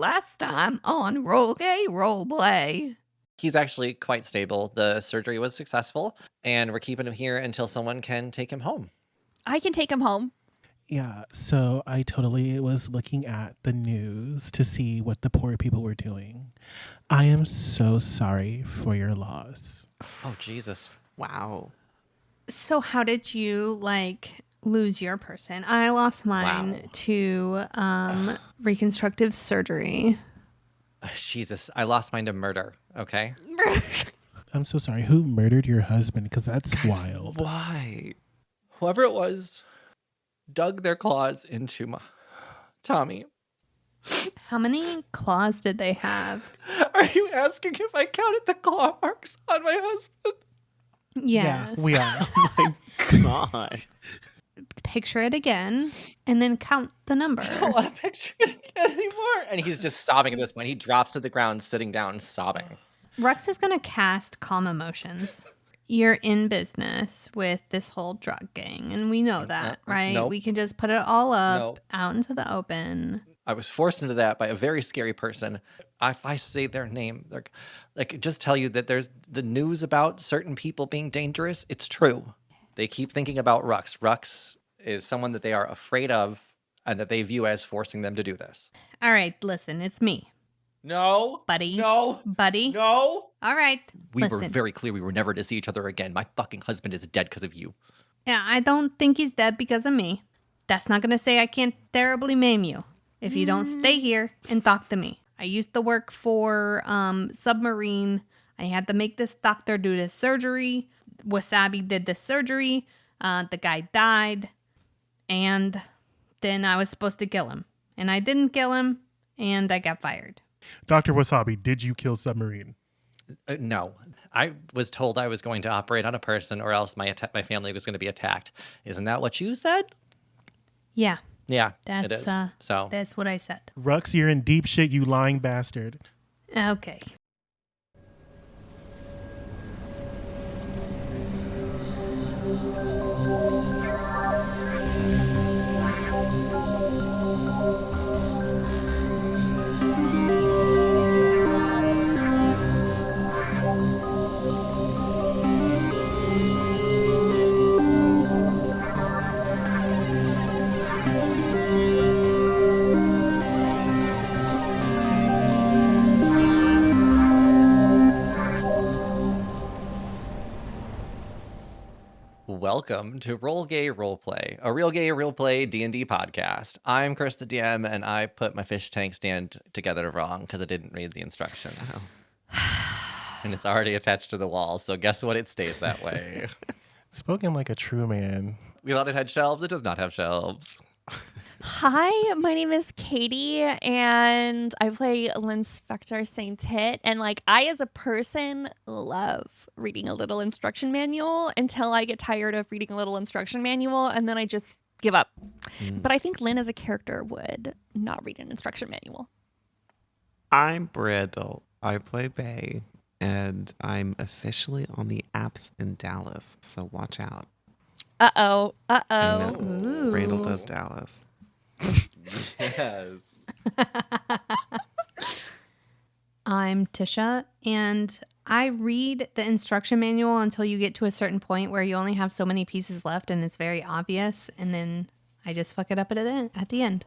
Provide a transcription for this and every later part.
Last time on Roll Gay Roleplay. He's actually quite stable. The surgery was successful, and we're keeping him here until someone can take him home. I can take him home. Yeah, so I totally was looking at the news to see what the poor people were doing. I am so sorry for your loss. Oh, Jesus. Wow. So how did you, lose your person? I lost mine to reconstructive surgery. Jesus, I lost mine to murder, okay? I'm so sorry. Who murdered your husband? Because that's wild. Why? Whoever it was dug their claws into my Tommy. How many claws did they have? Are you asking if I counted the claw marks on my husband? Yes. Yeah, we are. My God. Picture it again and then count the number. I don't want to picture it again anymore. And he's just sobbing at this point. He drops to the ground, sitting down, sobbing. Rux is going to cast Calm Emotions. You're in business with this whole drug gang, and we know that, right? Nope. We can just put it all up Nope. out into the open. I was forced into that by a very scary person. If I say their name, they're just tell you that there's the news about certain people being dangerous. It's true. They keep thinking about Rux. Rux is someone that they are afraid of and that they view as forcing them to do this. All right, listen, it's me. No. Buddy. No. Buddy. No. All right. We were listen. very clear we were never to see each other again. My fucking husband is dead because of you. Yeah, I don't think he's dead because of me. That's not going to say I can't terribly maim you if you don't stay here and talk to me. I used to work for Submarine. I had to make this doctor do this surgery. Wasabi did this surgery. The guy died. And then I was supposed to kill him. And I didn't kill him. And I got fired. Dr. Wasabi, did you kill Submarine? No. I was told I was going to operate on a person or else my family was going to be attacked. Isn't that what you said? Yeah, Yeah, that's it is. So that's what I said. Rux, you're in deep shit, you lying bastard. Okay. welcome to Roll Gay Roleplay, a real gay roleplay D&D podcast. I'm Kris the DM, and I put my fish tank stand together wrong because I didn't read the instructions. And it's already attached to the wall, so guess what? It stays that way. Spoken like a true man. We thought it had shelves. It does not have shelves. Hi, my name is Katie, and I play Spectre St-Tite. And I, as a person, love reading a little instruction manual until I get tired of reading a little instruction manual, and then I just give up. But I think Lynn, as a character, would not read an instruction manual. I'm Brandle. I play Bae, and I'm officially on the apps in Dallas, so watch out. Uh-oh. I Uh-oh. know. Randall does Dallas. Yes. I'm Tisha, and I read the instruction manual until you get to a certain point where you only have so many pieces left and it's very obvious, and then I just fuck it up at the end.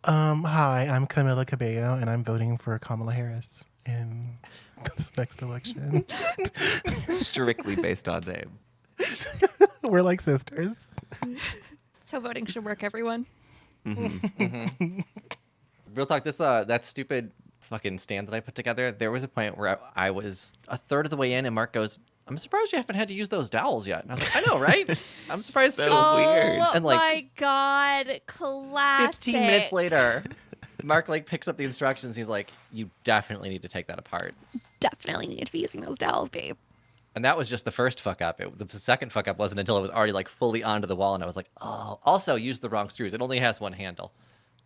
Hi, I'm Camila Cabello, and I'm voting for Kamala Harris in this next election. Strictly based on name. We're like sisters. So voting should work, everyone. Real talk, this that stupid fucking stand that I put together, there was a point where I was a third of the way in and Mark goes, I'm surprised you haven't had to use those dowels yet. And I was like, I know, right? I'm surprised So too. weird. And my God. Classic. 15 minutes later, Mark picks up the instructions. He's like, you definitely need to take that apart. Definitely need to be using those dowels, babe. And that was just the first fuck up. The second fuck up wasn't until it was already fully onto the wall, and I was like, oh. Also, used the wrong screws. It only has one handle.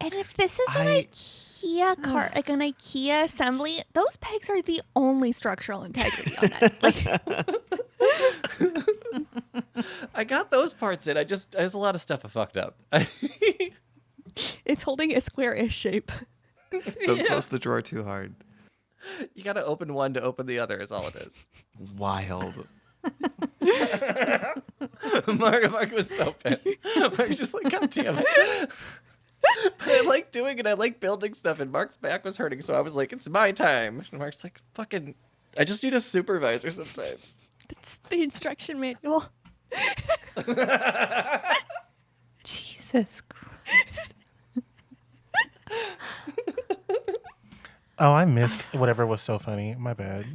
And if this is an IKEA car, an IKEA assembly, those pegs are the only structural integrity on that. I got those parts in. There's a lot of stuff I fucked up. It's holding a square-ish shape. Don't close the drawer too hard. You gotta open one to open the other is all it is. Wild. Mark was so pissed. Mark's just like, God damn it. But I like doing it. I like building stuff, and Mark's back was hurting, so I was like, it's my time. And Mark's like, fucking, I just need a supervisor sometimes. It's the instruction manual. Jesus Christ. Oh, I missed whatever was so funny. My bad.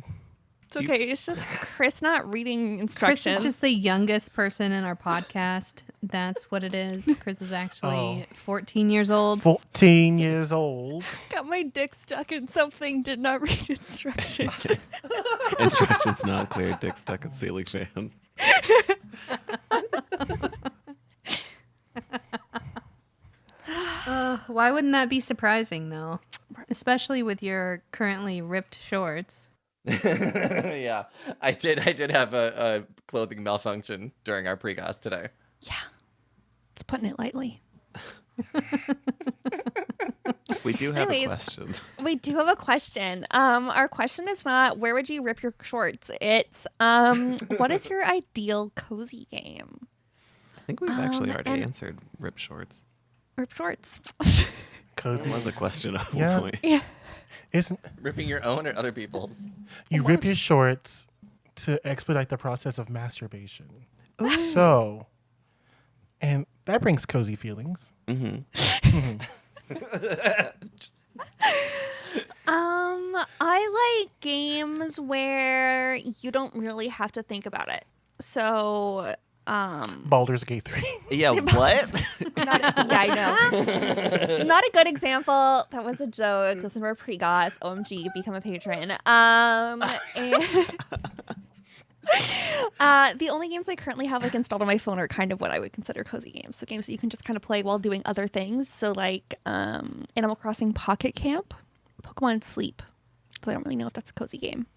It's okay. It's just Kris not reading Kris instructions. is just the youngest person in our podcast. That's what it is. Kris is actually 14 years old. 14 years old. Got my dick stuck in something. Did not read instructions. Instructions not clear. Dick stuck in ceiling fan. Why wouldn't that be surprising, though? Especially with your currently ripped shorts. Yeah, I did have a clothing malfunction during our pre-goss today. Yeah. Just putting it lightly. We do have Anyways. a question. We do have a question. Our question is not where would you rip your shorts? It's what is your ideal cozy game? I think we've actually already and- answered rip shorts. Rip shorts. Cozy. That was a question at Yeah. one point. Yeah. It's, Ripping your own or other people's? you rip your shorts to expedite the process of masturbation. So, and that brings cozy feelings. I like games where you don't really have to think about it. So, Baldur's Gate 3. Yeah, what? I know. Not a good example. That was a joke. Listen to our pre-goss. OMG, become a patron. And the only games I currently have like installed on my phone are kind of what I would consider cozy games. So games that you can just kind of play while doing other things. So like Animal Crossing Pocket Camp, Pokemon Sleep. But I don't really know if that's a cozy game.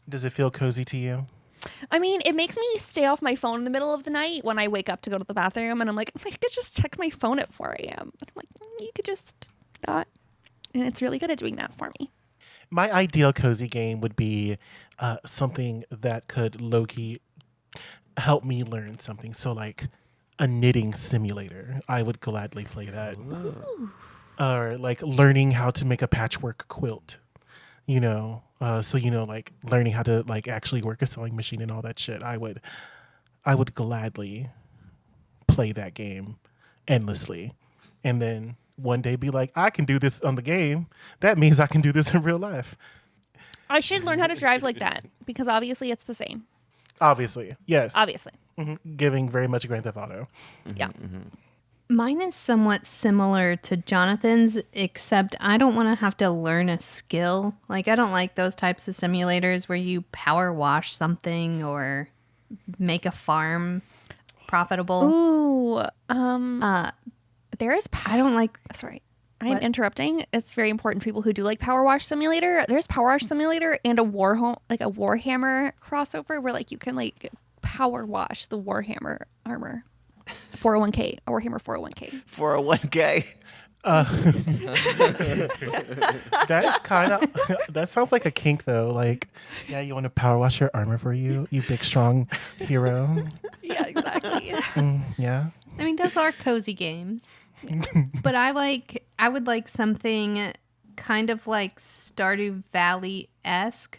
Does it feel cozy to you? I mean, it makes me stay off my phone in the middle of the night when I wake up to go to the bathroom, and I'm like, I could just check my phone at 4 a.m. But I'm like, you could just not. And it's really good at doing that for me. My ideal cozy game would be something that could low-key help me learn something. So like a knitting simulator. I would gladly play that. Or like learning how to make a patchwork quilt. You know, so you know, like learning how to like actually work a sewing machine and all that shit. I would gladly play that game endlessly, and then one day be like, I can do this on the game. That means I can do this in real life. I should learn how to drive like that because obviously it's the same. Obviously, yes. Obviously. Giving very much Grand Theft Auto. Yeah. Mine is somewhat similar to Jonathan's, except I don't want to have to learn a skill. Like, I don't like those types of simulators where you power wash something or make a farm profitable. Ooh. There is. I don't like. Sorry, I am What? interrupting. It's very important for people who do like Power Wash Simulator. There's Power Wash Simulator and a Warhammer crossover where like you can like power wash the Warhammer armor. 401k, a Warhammer 401k. 401k. That kind of that sounds like a kink though. Like, yeah, you want to power wash your armor for you, you big strong hero. Yeah, exactly. Yeah. I mean, those are cozy games. But I would like something kind of like Stardew Valley-esque,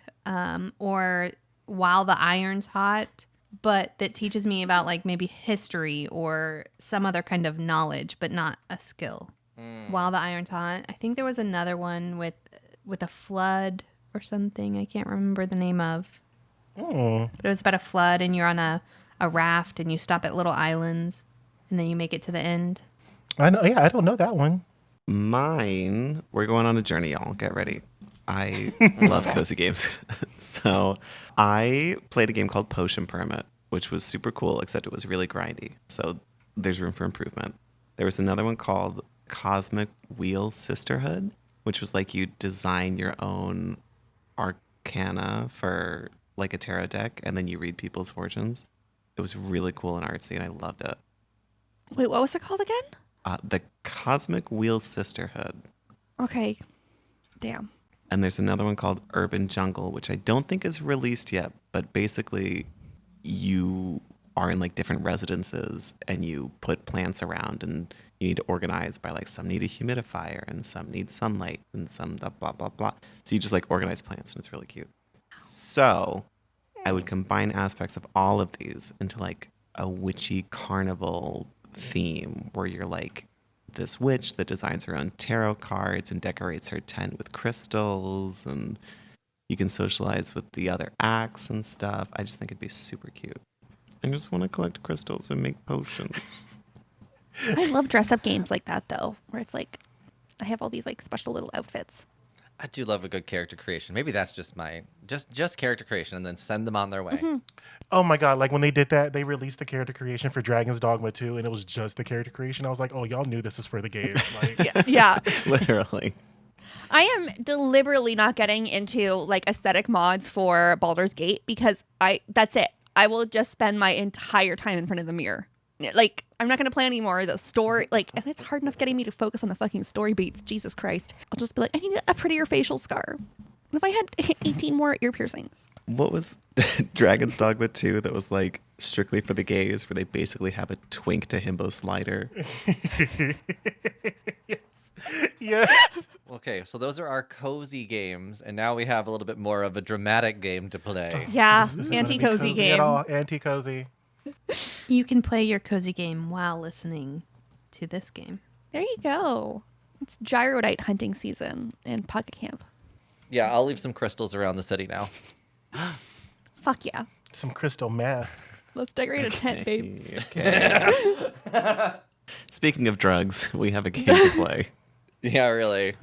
or While the Iron's Hot, but that teaches me about like maybe history or some other kind of knowledge, but not a skill. While the Iron's Hot. I think there was another one with a flood or something I can't remember the name of. But it was about a flood and you're on a raft and you stop at little islands and then you make it to the end. I know. Yeah, I don't know that one. Mine, we're going on a journey, y'all. Get ready. I love cozy games. So I played a game called Potion Permit, which was super cool, except it was really grindy. So there's room for improvement. There was another one called Cosmic Wheel Sisterhood, which was like you design your own arcana for like a tarot deck, and then you read people's fortunes. It was really cool and artsy, and I loved it. Wait, what was it called again? The Cosmic Wheel Sisterhood. Okay. Damn. And there's another one called Urban Jungle, which I don't think is released yet, but basically you are in like different residences and you put plants around and you need to organize by like some need a humidifier and some need sunlight and some blah, blah, blah, blah. So you just like organize plants and it's really cute. So I would combine aspects of all of these into like a witchy carnival theme where you're like this witch that designs her own tarot cards and decorates her tent with crystals, and you can socialize with the other acts and stuff. I just think it'd be super cute. I just want to collect crystals and make potions. I love dress up games like that though, where it's like I have all these like special little outfits. I do love a good character creation. Maybe that's just my just character creation, and then send them on their way. Oh my god, like when they did that, they released the character creation for Dragon's Dogma 2 and it was just the character creation. I was like, oh, y'all knew this was for the games. Like, Yeah. Literally. I am deliberately not getting into like aesthetic mods for Baldur's Gate because that's it. I will just spend my entire time in front of the mirror. Like, I'm not going to play anymore. The story, like, and it's hard enough getting me to focus on the fucking story beats. Jesus Christ. I'll just be like, I need a prettier facial scar. What if I had 18 more ear piercings? What was Dragon's Dogma 2 that was like strictly for the gays, where they basically have a twink to himbo slider? yes. Okay, so those are our cozy games, and now we have a little bit more of a dramatic game to play. Yeah, This isn't gonna be anti-cozy cozy game. At all. Anti-cozy. You can play your cozy game while listening to this game. There you go. It's gyrodite hunting season in Pocket Camp. Yeah, I'll leave some crystals around the city now. Fuck yeah. Some crystal meth. Let's decorate a tent, babe. Okay. Speaking of drugs, we have a game to play. Yeah, really.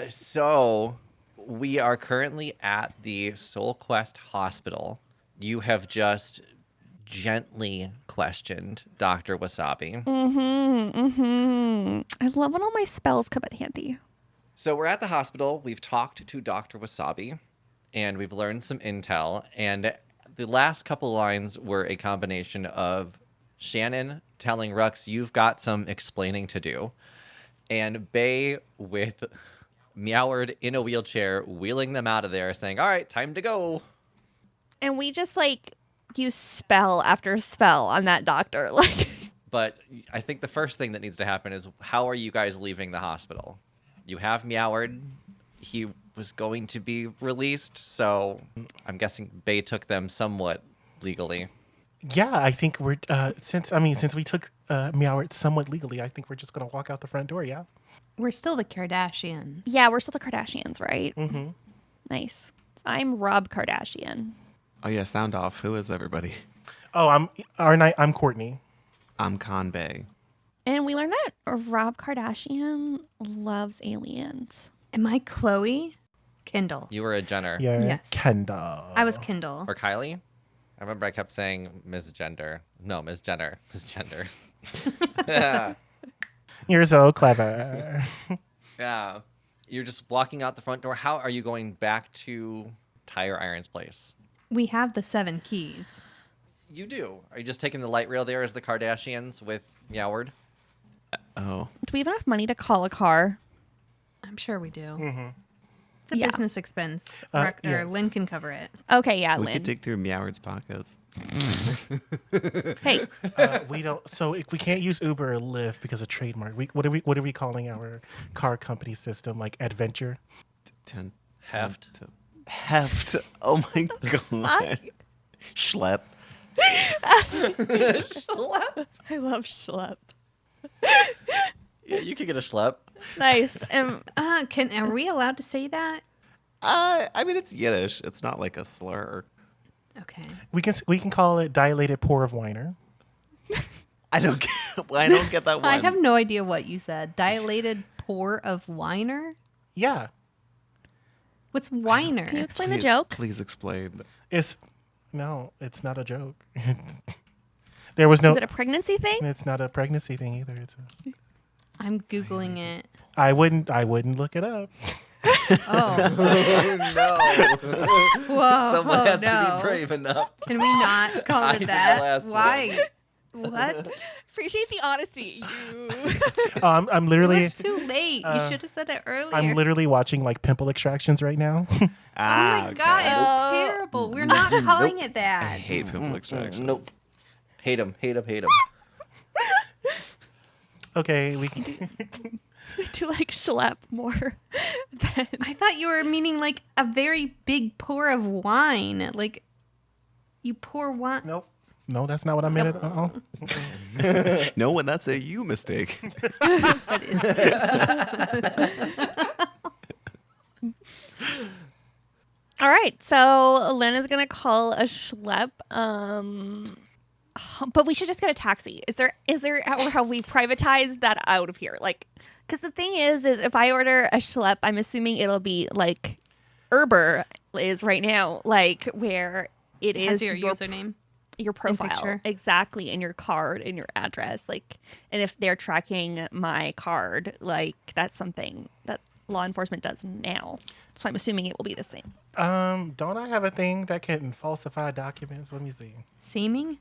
So we are currently at the Soul Quest Hospital. You have just gently questioned Dr. Wasabi. I love when all my spells come in handy. So we're at the hospital. We've talked to Dr. Wasabi, and we've learned some intel. And the last couple lines were a combination of Shannon telling Rux, you've got some explaining to do, and Bae with Meoward in a wheelchair wheeling them out of there saying, all right, time to go. And we just like use spell after spell on that doctor. Like, But I think the first thing that needs to happen is, how are you guys leaving the hospital? You have Meoward. He was going to be released, so I'm guessing Bae took them somewhat legally. Yeah, I think we're since we took Meoward somewhat legally, I think we're just gonna walk out the front door. Yeah. We're still the Kardashians. yeah, we're still the Kardashians, right? Mm-hmm. Nice. I'm Rob Kardashian. Oh yeah, sound off. Who is everybody? Oh, I'm Courtney. I'm Conbay. And we learned that Rob Kardashian loves aliens. Am I Chloe? Kindle. You were a Jenner. Yeah. Yes. Kendall. I was Kindle. Or Kylie? I remember I kept saying Ms. Gender. No, Ms. Jenner. Ms. Gender. Yeah. You're so clever. Yeah. You're just walking out the front door. How are you going back to Tire Iron's place? We have the 7 keys. You do. Are you just taking the light rail there as the Kardashians with Meoward? Oh. Do we have enough money to call a car? I'm sure we do. Mm-hmm. It's a Yeah. business expense. Yes. Or Lynn can cover it. Okay, yeah, We Lynn. could dig through Meoward's pockets. Hey, We don't. So if we can't use Uber or Lyft because of trademark. What are we calling our car company system? Like Adventure? Heft. Heft. Oh my god. Schlep. I love schlep. Yeah, you could get a schlep. Nice. Are we allowed to say that? I mean, it's Yiddish. It's not like a slur. Okay. We can call it dilated pour of winer. I don't get that one. I have no idea what you said. Dilated pour of winer? Yeah. What's winer? Can you explain the Please- joke? Please explain. It's not a joke. There was no. Is it a pregnancy thing? It's not a pregnancy thing either. I'm Googling it. I wouldn't look it up. Oh. No. Whoa. Someone has no. to be brave enough. Can we not call I it did the that? last Why? What? Appreciate the honesty. You. I'm literally It's too late. You should have said it earlier. I'm literally watching like pimple extractions right now. Oh my okay. god, it's Oh. terrible. We're not calling it I that. hate pimple extraction. Nope. Hate him. Hate him. Hate him. Okay, we can. To like schlep more than I thought you were meaning like a very big pour of wine. Like you pour wine. Nope. No, that's not what I meant at all. No, and that's a you mistake. All right, so Lynn is gonna call a schlep. But we should just get a taxi. Is there, or have we privatized that out of here? Like, because the thing is if I order a schlep, I'm assuming it'll be like Uber is right now, like where it Has is your username. your profile picture. exactly, and your card and your address, like, and if they're tracking my card, like that's something that law enforcement does now, so I'm assuming it will be the same. Don't I have a thing that can falsify documents? Let me see. Seeming?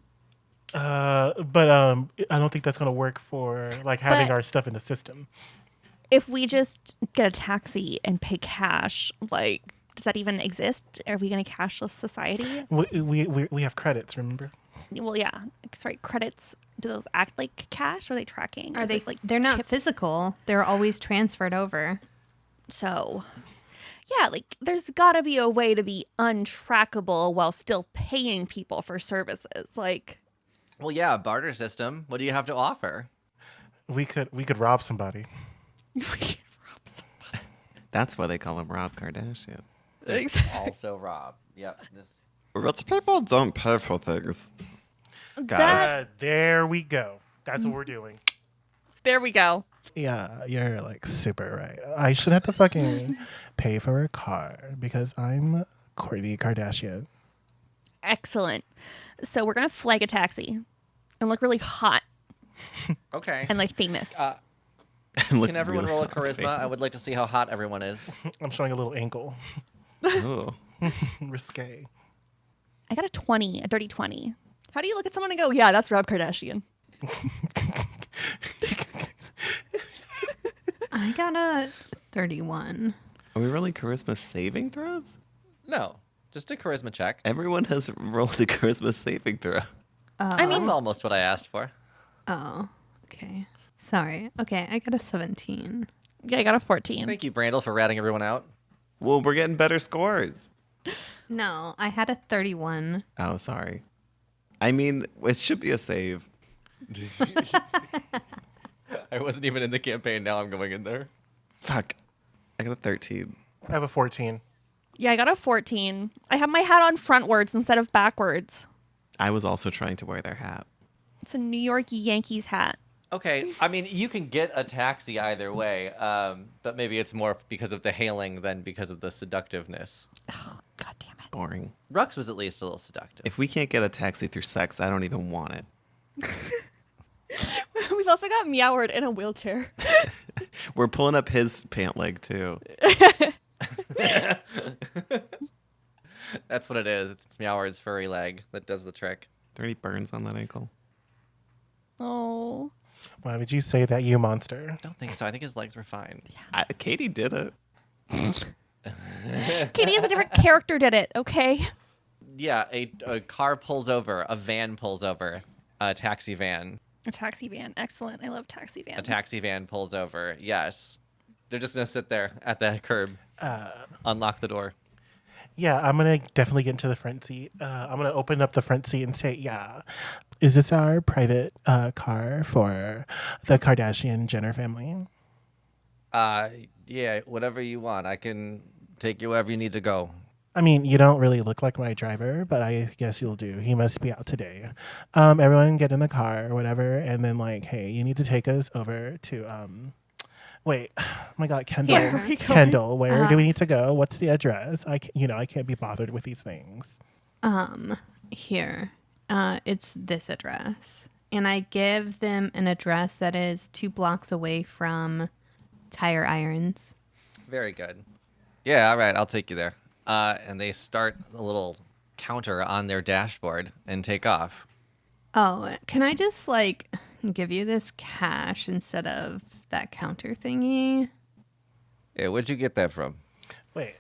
But I don't think that's gonna work for like having But- our stuff in the system. If we just get a taxi and pay cash, like, does that even exist? Are we going to cashless society? We have credits, remember? Well, yeah, sorry, credits, do those act like cash, or are they tracking? Are Is they it, like, they're not chip- physical. They're always transferred over. So yeah, like there's got to be a way to be untrackable while still paying people for services. Like, Well, yeah, barter system. What do you have to offer? We could rob somebody. That's why they call him Rob Kardashian. There's also Rob. Yep. This. Rich people don't pay for things. That- There we go. That's what we're doing. there we go. Yeah, you're like super right. I should have to fucking pay for a car because I'm Kourtney Kardashian. Excellent. So we're going to flag a taxi and look really hot Okay. and like famous. Can everyone roll a charisma? I would like to see how hot everyone is. I'm showing a little ankle. Oh. Risque. I got a 20, a dirty 20. How do you look at someone and go, yeah, that's Rob Kardashian? I got a 31. Are we rolling charisma saving throws? No, just a charisma check. Everyone has rolled a charisma saving throw. I mean, That's almost what I asked for. Oh, okay. Sorry. Okay, I got a 17. yeah, I got a 14. Thank you, Brandle, for ratting everyone out. Well, we're getting better scores. No, I had a 31. Oh, sorry. I mean, it should be a save. I wasn't even in the campaign. Now I'm going in there. Fuck. I got a 13. I have a 14. Yeah, I got a 14. I have my hat on frontwards instead of backwards. I was also trying to wear their hat. It's a New York Yankees hat. Okay, I mean, you can get a taxi either way, but maybe it's more because of the hailing than because of the seductiveness. God damn it. Boring. Rux was at least a little seductive. If we can't get a taxi through sex, I don't even want it. We've also got Meoward in a wheelchair. We're pulling up his pant leg, too. That's what it is. It's Meoward's furry leg that does the trick. Are there any burns on that ankle? Oh. Why would you say that, you monster? I don't think so. I think his legs were fine. Katie did it. Katie is a different character did it, okay? Yeah, a car pulls over, a van pulls over, a taxi van. A taxi van. Excellent. I love taxi vans. A taxi van pulls over. Yes. They're just going to sit there at the curb, unlock the door. Yeah, I'm going to definitely get into the front seat. I'm going to open up the front seat and say, yeah, is this our private car for the Kardashian Jenner family? Yeah, whatever you want. I can take you wherever you need to go. I mean, you don't really look like my driver, but I guess you'll do. He must be out today. Everyone get in the car or whatever, and then like, hey, you need to take us over to wait, oh my God, Kendall. Here. Where are we going? Kendall, where do we need to go? What's the address? I can't be bothered with these things. Here. It's this address. And I give them an address that is 2 blocks away from Tire Irons. Very good. Yeah, all right, I'll take you there. And they start a little counter on their dashboard and take off. Oh, can I just like give you this cash instead of that counter thingy. Yeah, where'd you get that from? Wait.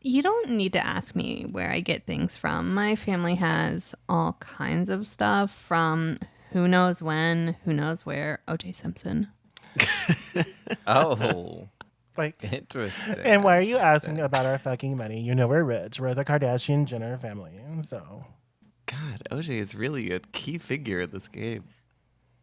You don't need to ask me where I get things from. My family has all kinds of stuff from who knows when, who knows where. O.J. Simpson. Oh, Like, interesting. and why are you asking about our fucking money? You know we're rich. We're the Kardashian Jenner family. So, God, OJ is really a key figure in this game.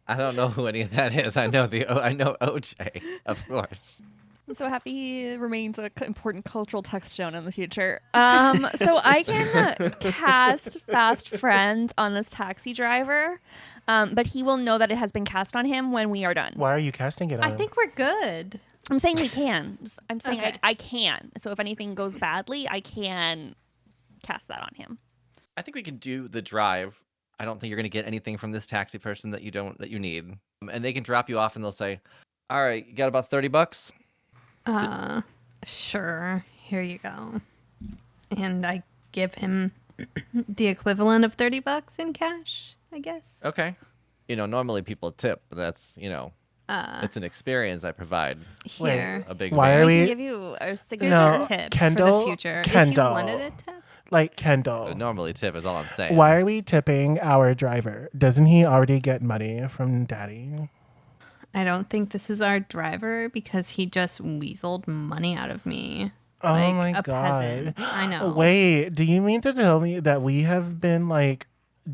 I don't know who any of that is. I know OJ, of course. I'm so happy he remains an important cultural touchstone in the future. So I can cast Fast Friend on this taxi driver, but he will know that it has been cast on him when we are done. why are you casting it on I him? think we're good. I'm saying we can. I'm saying Okay. I can. So if anything goes badly, I can cast that on him. I think we can do the drive. I don't think you're gonna get anything from this taxi person that you need. And they can drop you off, and they'll say, "All right, you got about $30." Sure. Here you go. And I give him the equivalent of $30 in cash, I guess. Okay. Normally people tip, but that's it's an experience I provide. Here. A big Why van. are We we- can give you a Here's signature a tip Kendall, for the future. If you Kendall. wanted a tip. Like, Kendall, Normally tip is all I'm saying. why are we tipping our driver? Doesn't he already get money from daddy? I don't think this is our driver because he just weaseled money out of me. Oh like my a God. peasant. I know. Wait, do you mean to tell me that we have been like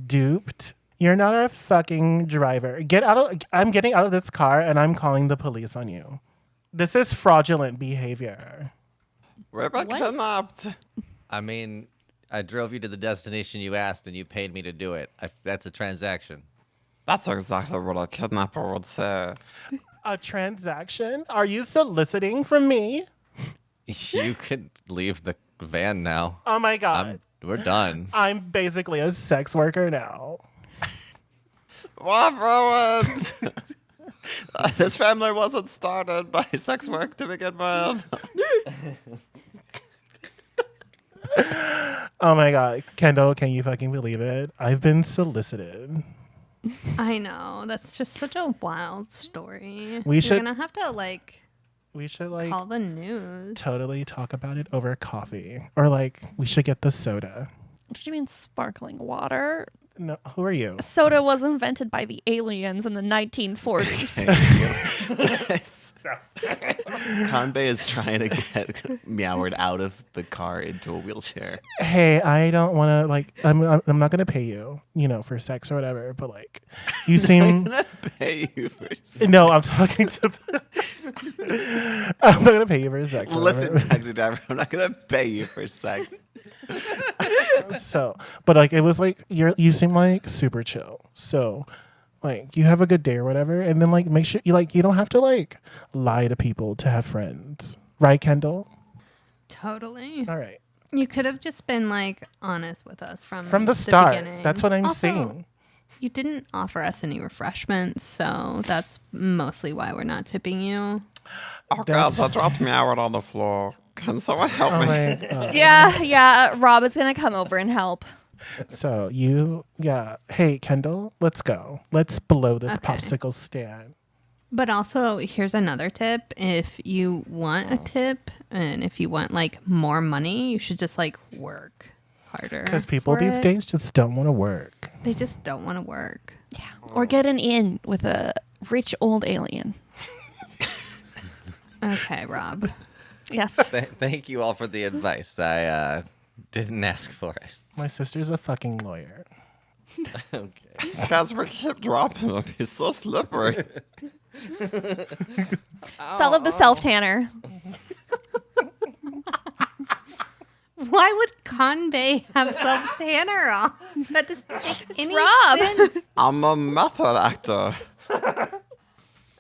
duped? You're not our fucking driver. I'm getting out of this car and I'm calling the police on you. This is fraudulent behavior. We're kidnapped. I mean, I drove you to the destination you asked, and you paid me to do it. That's a transaction. That's exactly what a kidnapper would say. A transaction? Are you soliciting from me? You could leave the van now. Oh my God. We're done. I'm basically a sex worker now. What ruined? This family wasn't started by sex work to begin with. Oh my God. Kendall, can you fucking believe it? I've been solicited. I know. That's just such a wild story. We You're should- gonna have to We should call the news. totally talk about it over coffee. Or we should get the soda. What do you mean sparkling water? No, who are you? Soda was invented by the aliens in the 1940s. Conbay is trying to get Meoward out of the car into a wheelchair. Hey, I don't want to I'm not gonna pay you, for sex or whatever. But you I'm seem. gonna pay you for No, I'm talking to. I'm not gonna pay you for sex. or Listen, whatever. taxi driver, I'm not gonna pay you for sex. So, but it was you seem super chill. So, you have a good day or whatever, and then make sure you don't have to lie to people to have friends, right, Kendall? Totally. All right. You could have just been honest with us From the start. beginning. That's what I'm Also, saying. You didn't offer us any refreshments, so that's mostly why we're not tipping you. Oh That's- God, I dropped Meoward on the floor. Can someone help Oh me? my God. yeah. Rob is gonna come over and help. So hey Kendall, let's go. Let's blow this Okay. popsicle stand. But also, here's another tip. If you want a tip and if you want more money, you should just work harder. Because people for these it. days just don't want to work. They just don't want to work. Or get an in with a rich old alien. Okay, Rob. Yes. Thank you all for the advice. I didn't ask for it. My sister's a fucking lawyer. Okay. Guys, we keep dropping him. He's so slippery. Sell of the self tanner. Why would Conbay have self tanner on? That doesn't make any Rob. sense. I'm a method actor.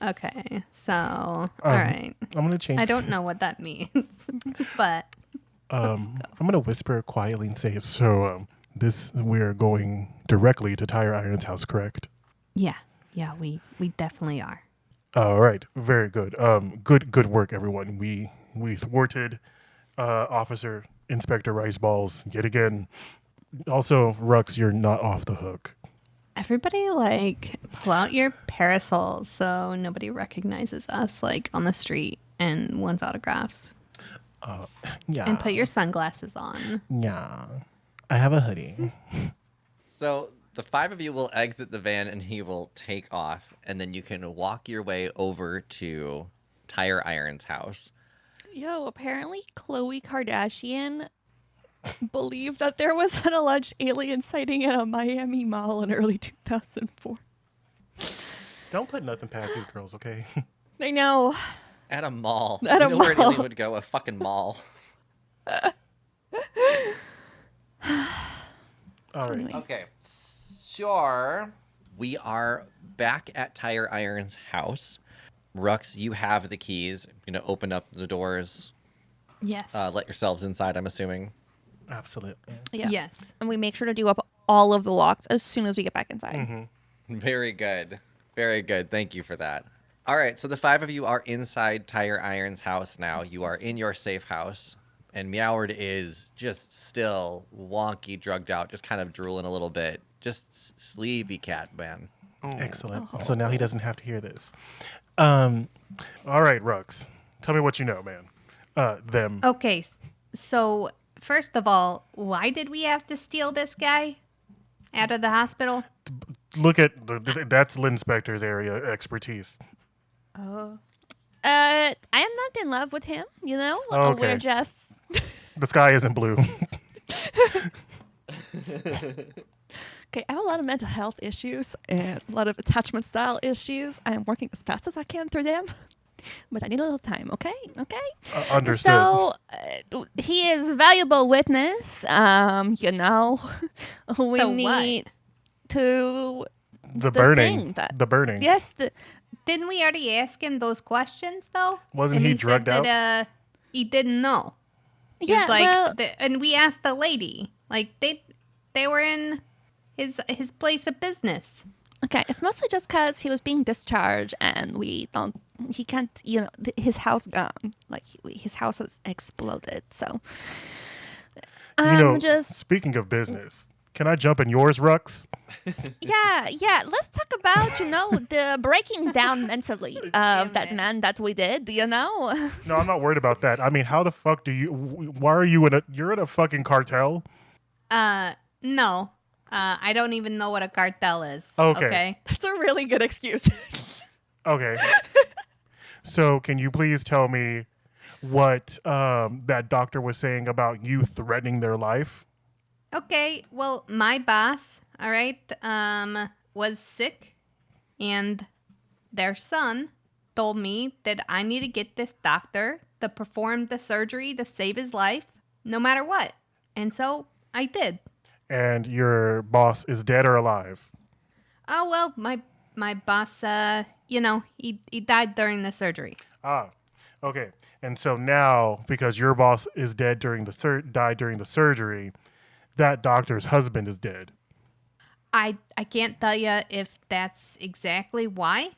Okay, so all right. I'm gonna change. I don't know what that means, but I'm gonna whisper quietly and say, so we're going directly to Tire Iron's house, correct? yeah, we definitely are. All right, very good. Good work, everyone. We thwarted Officer Inspector Riceballs yet again. Also, Rux, you're not off the hook. Everybody, like, pull out your parasols so nobody recognizes us, like, on the street and wants autographs. Yeah. And put your sunglasses on. Yeah. I have a hoodie. So the 5 of you will exit the van and he will take off, and then you can walk your way over to Tire Iron's house. Yo, apparently Khloe Kardashian believed that there was an alleged alien sighting at a Miami mall in early 2004. Don't put nothing past these girls, okay? I know. At a mall. At You a know where an mall. alien would go? A fucking mall. All right. Anyways. Okay, sure. We are back at Tire Iron's house. Rux, you have the keys. You're going to open up the doors, Yes. let yourselves inside, I'm assuming. Absolutely. Yeah. Yes. And we make sure to do up all of the locks as soon as we get back inside. Mm-hmm. Very good. Very good. Thank you for that. All right, so the 5 of you are inside Tire Iron's house now. You are in your safe house, and Meoward is just still wonky, drugged out, just kind of drooling a little bit. Just sleepy cat, man. Excellent. So now he doesn't have to hear this. All right, Rux. Tell me what you know, man. Them. Okay, so first of all, why did we have to steal this guy out of the hospital? Look at that's Lynn Spector's area expertise. I am not in love with him, you know? Okay. We're just... The sky isn't blue. Okay, I have a lot of mental health issues and a lot of attachment style issues. I am working as fast as I can through them, but I need a little time, okay? Okay? Understood. So, he is a valuable witness. You know, we The what? need to... the the burning. thing that- The burning. Yes, Didn't we already ask him those questions, though? Wasn't And he said drugged out? that, he didn't know. He yeah, was like, well... and we asked the lady, like, they were in his place of business. Okay, it's mostly just because he was being discharged and he can't, you know, his house gone. Like, his house has exploded, so. Speaking of business, can I jump in yours, Rux? Yeah, let's talk about, you know, the breaking down mentally of Damn that it. man that we did, you know? No, I'm not worried about that. I mean, how the fuck do you... Why are you you're in a fucking cartel? No. I don't even know what a cartel is. Okay. That's a really good excuse. Okay. So can you please tell me what that doctor was saying about you threatening their life? Okay, well, my boss, all right, was sick, and their son told me that I need to get this doctor to perform the surgery to save his life, no matter what. And so I did. And your boss is dead or alive? Oh, well, my boss, you know, he died during the surgery. Ah, okay. And so now, because your boss is dead during died during the surgery, that doctor's husband is dead. I can't tell you if that's exactly why,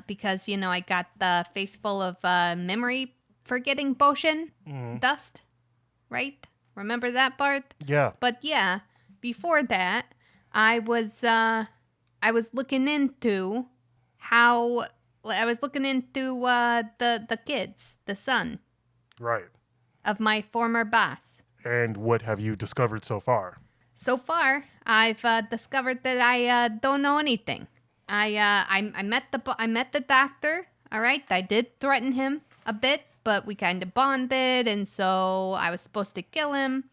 because, you know, I got the face full of memory forgetting potion dust, right? Remember that part? Yeah. But yeah, before that, I was looking into the kids, the son Right. of my former boss. And what have you discovered so far? So far, I've discovered that I don't know anything. I met the doctor. All right, I did threaten him a bit, but we kind of bonded, and so I was supposed to kill him.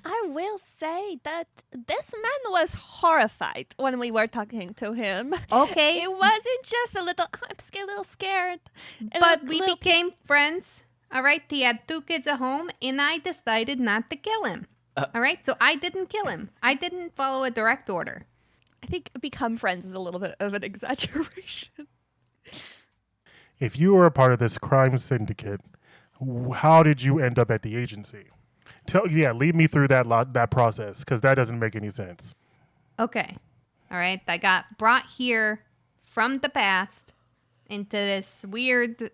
I will say that this man was horrified when we were talking to him. Okay, It wasn't just a little, I'm a little scared. And but a we little- became friends. All right, he had 2 kids at home, and I decided not to kill him. All right, so I didn't kill him. I didn't follow a direct order. I think become friends is a little bit of an exaggeration. If you were a part of this crime syndicate, how did you end up at the agency? Lead me through that process, because that doesn't make any sense. Okay. All right. I got brought here from the past into this weird,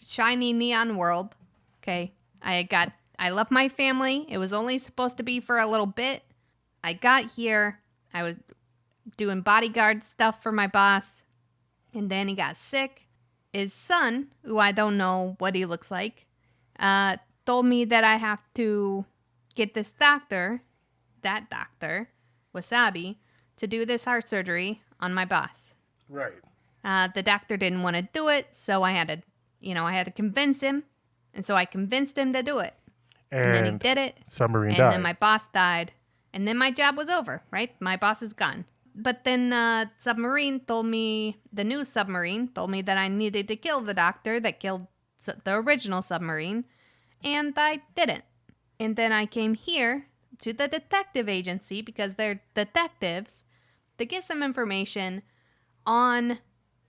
shiny neon world. Okay. I left my family. It was only supposed to be for a little bit. I got here. I was doing bodyguard stuff for my boss. And then he got sick. His son, who I don't know what he looks like, told me that I have to get this doctor, Wasabi, to do this heart surgery on my boss. Right. The doctor didn't want to do it, so I had to convince him. And so I convinced him to do it. And then he did it. Submarine and died. then my boss died. And then my job was over, right? My boss is gone. But then the new submarine told me that I needed to kill the doctor that killed the original submarine. And I didn't. And then I came here to the detective agency because they're detectives to get some information on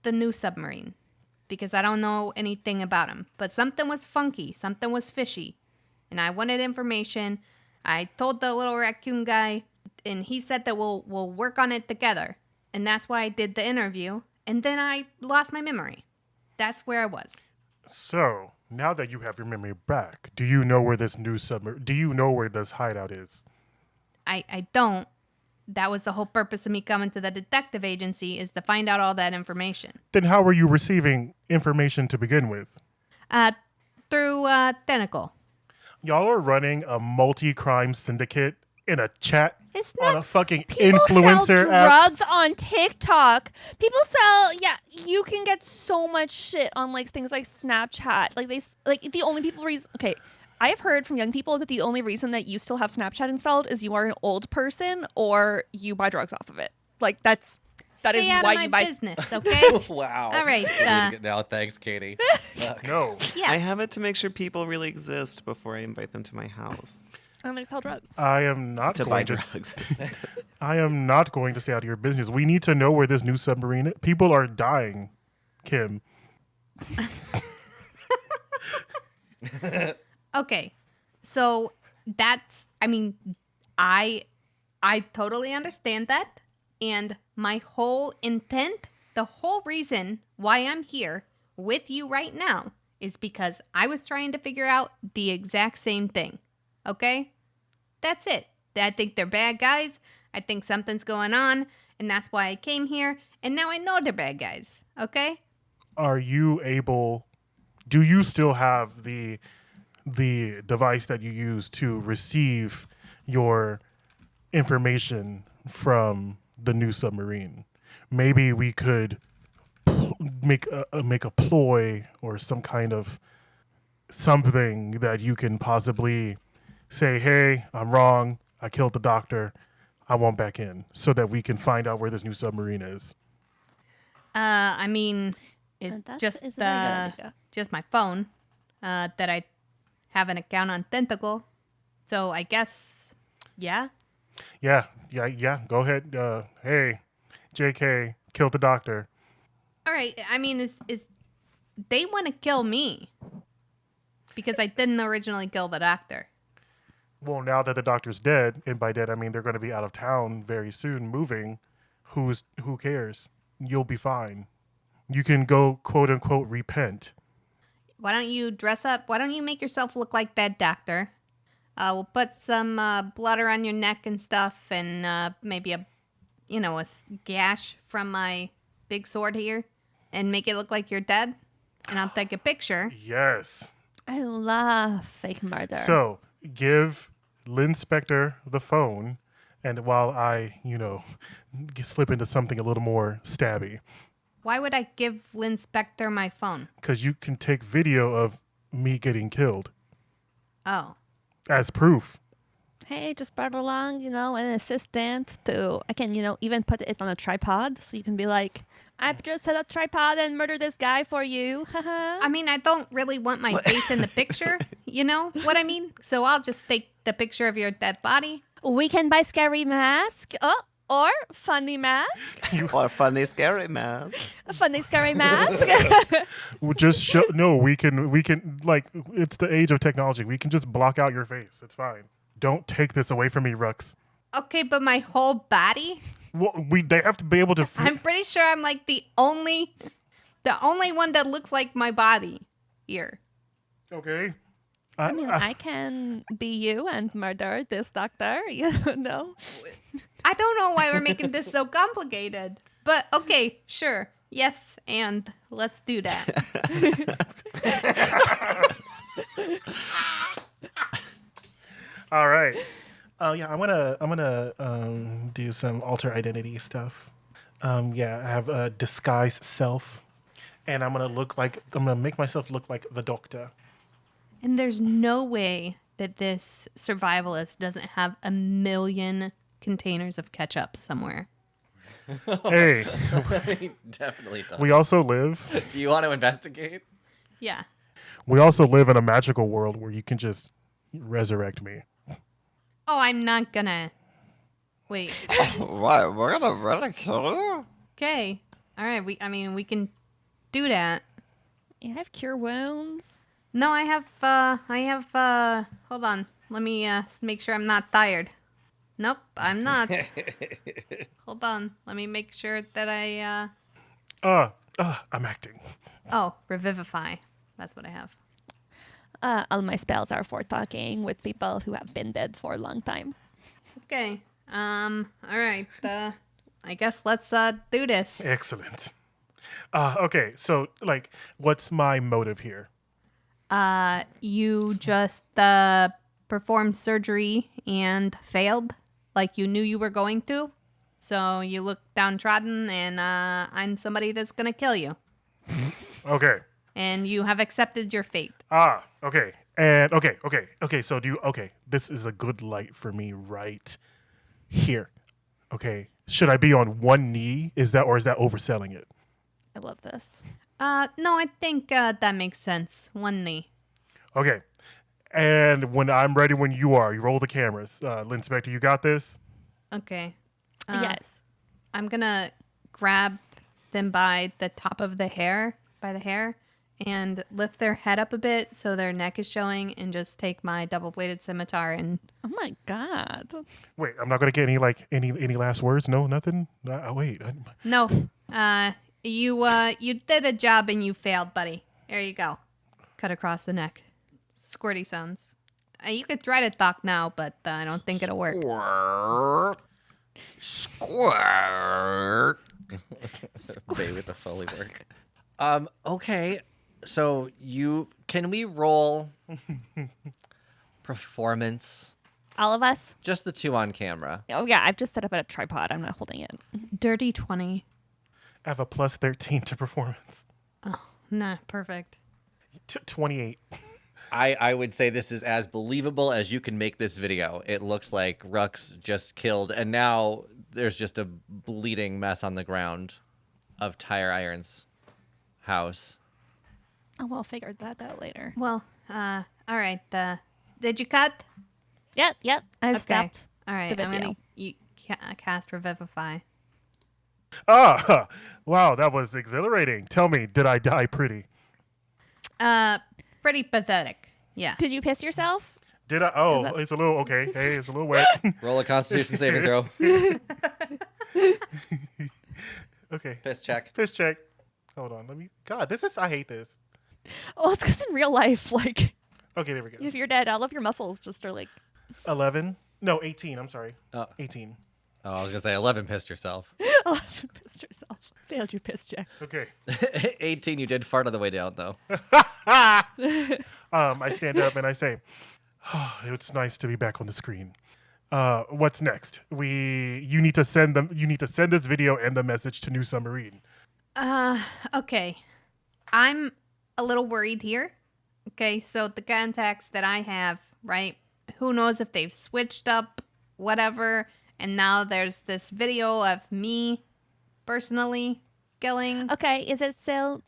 the new submarine. Because I don't know anything about him. But something was funky. Something was fishy. And I wanted information. I told the little raccoon guy, and he said that we'll work on it together. And that's why I did the interview. And then I lost my memory. That's where I was. So, now that you have your memory back, do you know where this hideout is? I don't. That was the whole purpose of me coming to the detective agency, is to find out all that information. Then how were you receiving information to begin with? Through Tentacle. Y'all are running a multi-crime syndicate in a chat It's on not. a fucking People influencer sell app. drugs on TikTok. People sell, you can get so much shit on like things like Snapchat. The only people okay, I have heard from young people that the only reason that you still have Snapchat installed is you are an old person or you buy drugs off of it. Like that is Stay out why of my you buy business, okay? Wow. All right, Deleting it now. Thanks, Katie. Fuck. No. Yeah. I have it to make sure people really exist before I invite them to my house I'm gonna sell drugs. I am not to buy going to drugs. I am not going to stay out of your business. We need to know where this new submarine is. People are dying, Kim. Okay. So I totally understand that. And my whole intent, the whole reason why I'm here with you right now is because I was trying to figure out the exact same thing. Okay? That's it. I think they're bad guys. I think something's going on. And that's why I came here. And now I know they're bad guys. Okay? Do you still have the device that you use to receive your information from the new submarine? Maybe we could make a ploy or some kind of something that you can possibly say, hey, I'm wrong. I killed the doctor. I want back in, so that we can find out where this new submarine is. It's That just is a very good idea. just my phone that I have an account on Tentacle. So I guess, yeah. Yeah. Go ahead. Hey, JK, killed the doctor. All right. I mean, is they want to kill me because I didn't originally kill the doctor. Well, now that the doctor's dead, and by dead I mean they're going to be out of town very soon, moving. Who cares? You'll be fine. You can go, quote unquote, repent. Why don't you dress up? Why don't you make yourself look like that doctor? We'll put some blood around your neck and stuff, and maybe a gash from my big sword here, and make it look like you're dead. And I'll take a picture. Yes. I love fake murder. So give Lynn Spectre the phone, and while I, slip into something a little more stabby, Why would I give Lynn Spectre my phone? because you can take video of me getting killed Oh. as proof. Hey, just brought along, an assistant I can, even put it on a tripod. So you can be like, I just set a tripod and murder this guy for you. Haha. I mean, I don't really want my face in the picture. You know what I mean? So I'll just take the picture of your dead body. We can buy scary mask. Oh, or funny mask. Or funny, scary man. A funny scary mask. Just show. No, we can. Like, it's the age of technology. We can just block out your face. It's fine. Don't take this away from me, Rux. Okay, but my whole body? Well, they have to be able to. I'm pretty sure I'm like the only one that looks like my body here. Okay. I mean, I can be you and murder this doctor. You know. I don't know why we're making this so complicated. But okay, sure. Yes, and let's do that. All right. Yeah, I'm gonna do some alter identity stuff. Yeah, I have a disguise self, and I'm gonna make myself look like the doctor. And there's no way that this survivalist doesn't have a million containers of ketchup somewhere. Hey, He definitely does. we also live. Do you want to investigate? Yeah. We also live in a magical world where you can just resurrect me. Oh, I'm not gonna. Wait. What? We're gonna really kill you? Okay. All right. We can do that. You have cure wounds. No, I have. Hold on. Let me make sure I'm not tired. Nope, I'm not. Hold on. Let me make sure that I. I'm acting. Oh, revivify. That's what I have. All my spells are for talking with people who have been dead for a long time. Okay. All right. I guess let's do this. Excellent. Okay, so like, what's my motive here? You just performed surgery and failed, like you knew you were going to. So you look downtrodden, and I'm somebody that's gonna kill you. Okay. And you have accepted your fate. Okay. And okay. So this is a good light for me right here. Okay. Should I be on one knee? Or is that overselling it? I love this. No, I think that makes sense. One knee. Okay. And when I'm ready, when you are, you roll the cameras. Lynn Spectre, you got this? Okay. Yes. I'm gonna grab them by the top of the hair, and lift their head up a bit so their neck is showing, and just take my double-bladed scimitar and. Oh my god. Wait, I'm not gonna get any last words. No, nothing. Wait. No. You did a job and you failed, buddy. There you go. Cut across the neck. Squirty sounds. You could try to talk now, but I don't think it'll work. Squirt. Bae with the Foley work. Okay. So can we roll performance? All of us? Just the two on camera. Oh yeah, I've just set up a tripod. I'm not holding it. Dirty 20. I have a plus 13 to performance. Oh, nah, perfect. 28. I would say this is as believable as you can make this video. It looks like Rux just killed, and now there's just a bleeding mess on the ground of Tire Iron's house. Oh, we'll figure that out later. Well, all right. Did you cut? Yep. I've stopped. All right. the I'm video. gonna cast Revivify. Wow, that was exhilarating. Tell me, did I die pretty? Pretty pathetic. Yeah. Did you piss yourself? Did I? Oh, that- it's a little, okay. Hey, it's a little wet. Roll a Constitution saving throw. Okay. Piss check. Fish check. Hold on. God, I hate this. Well, it's because in real life, like, Okay, there we go. if you're dead, all of your muscles just are like. 11. No, 18. I'm sorry. 18. Oh, I was going to say 11 pissed yourself. 11 pissed yourself. Failed your piss check. Okay. 18, you did fart on the way down, though. I stand up and I say, oh, it's nice to be back on the screen. What's next? You need to send this video and the message to New Submarine. Okay. I'm a little worried here. Okay, so the contacts that I have, right? Who knows if they've switched up, whatever. And now there's this video of me personally killing. Okay, is it still,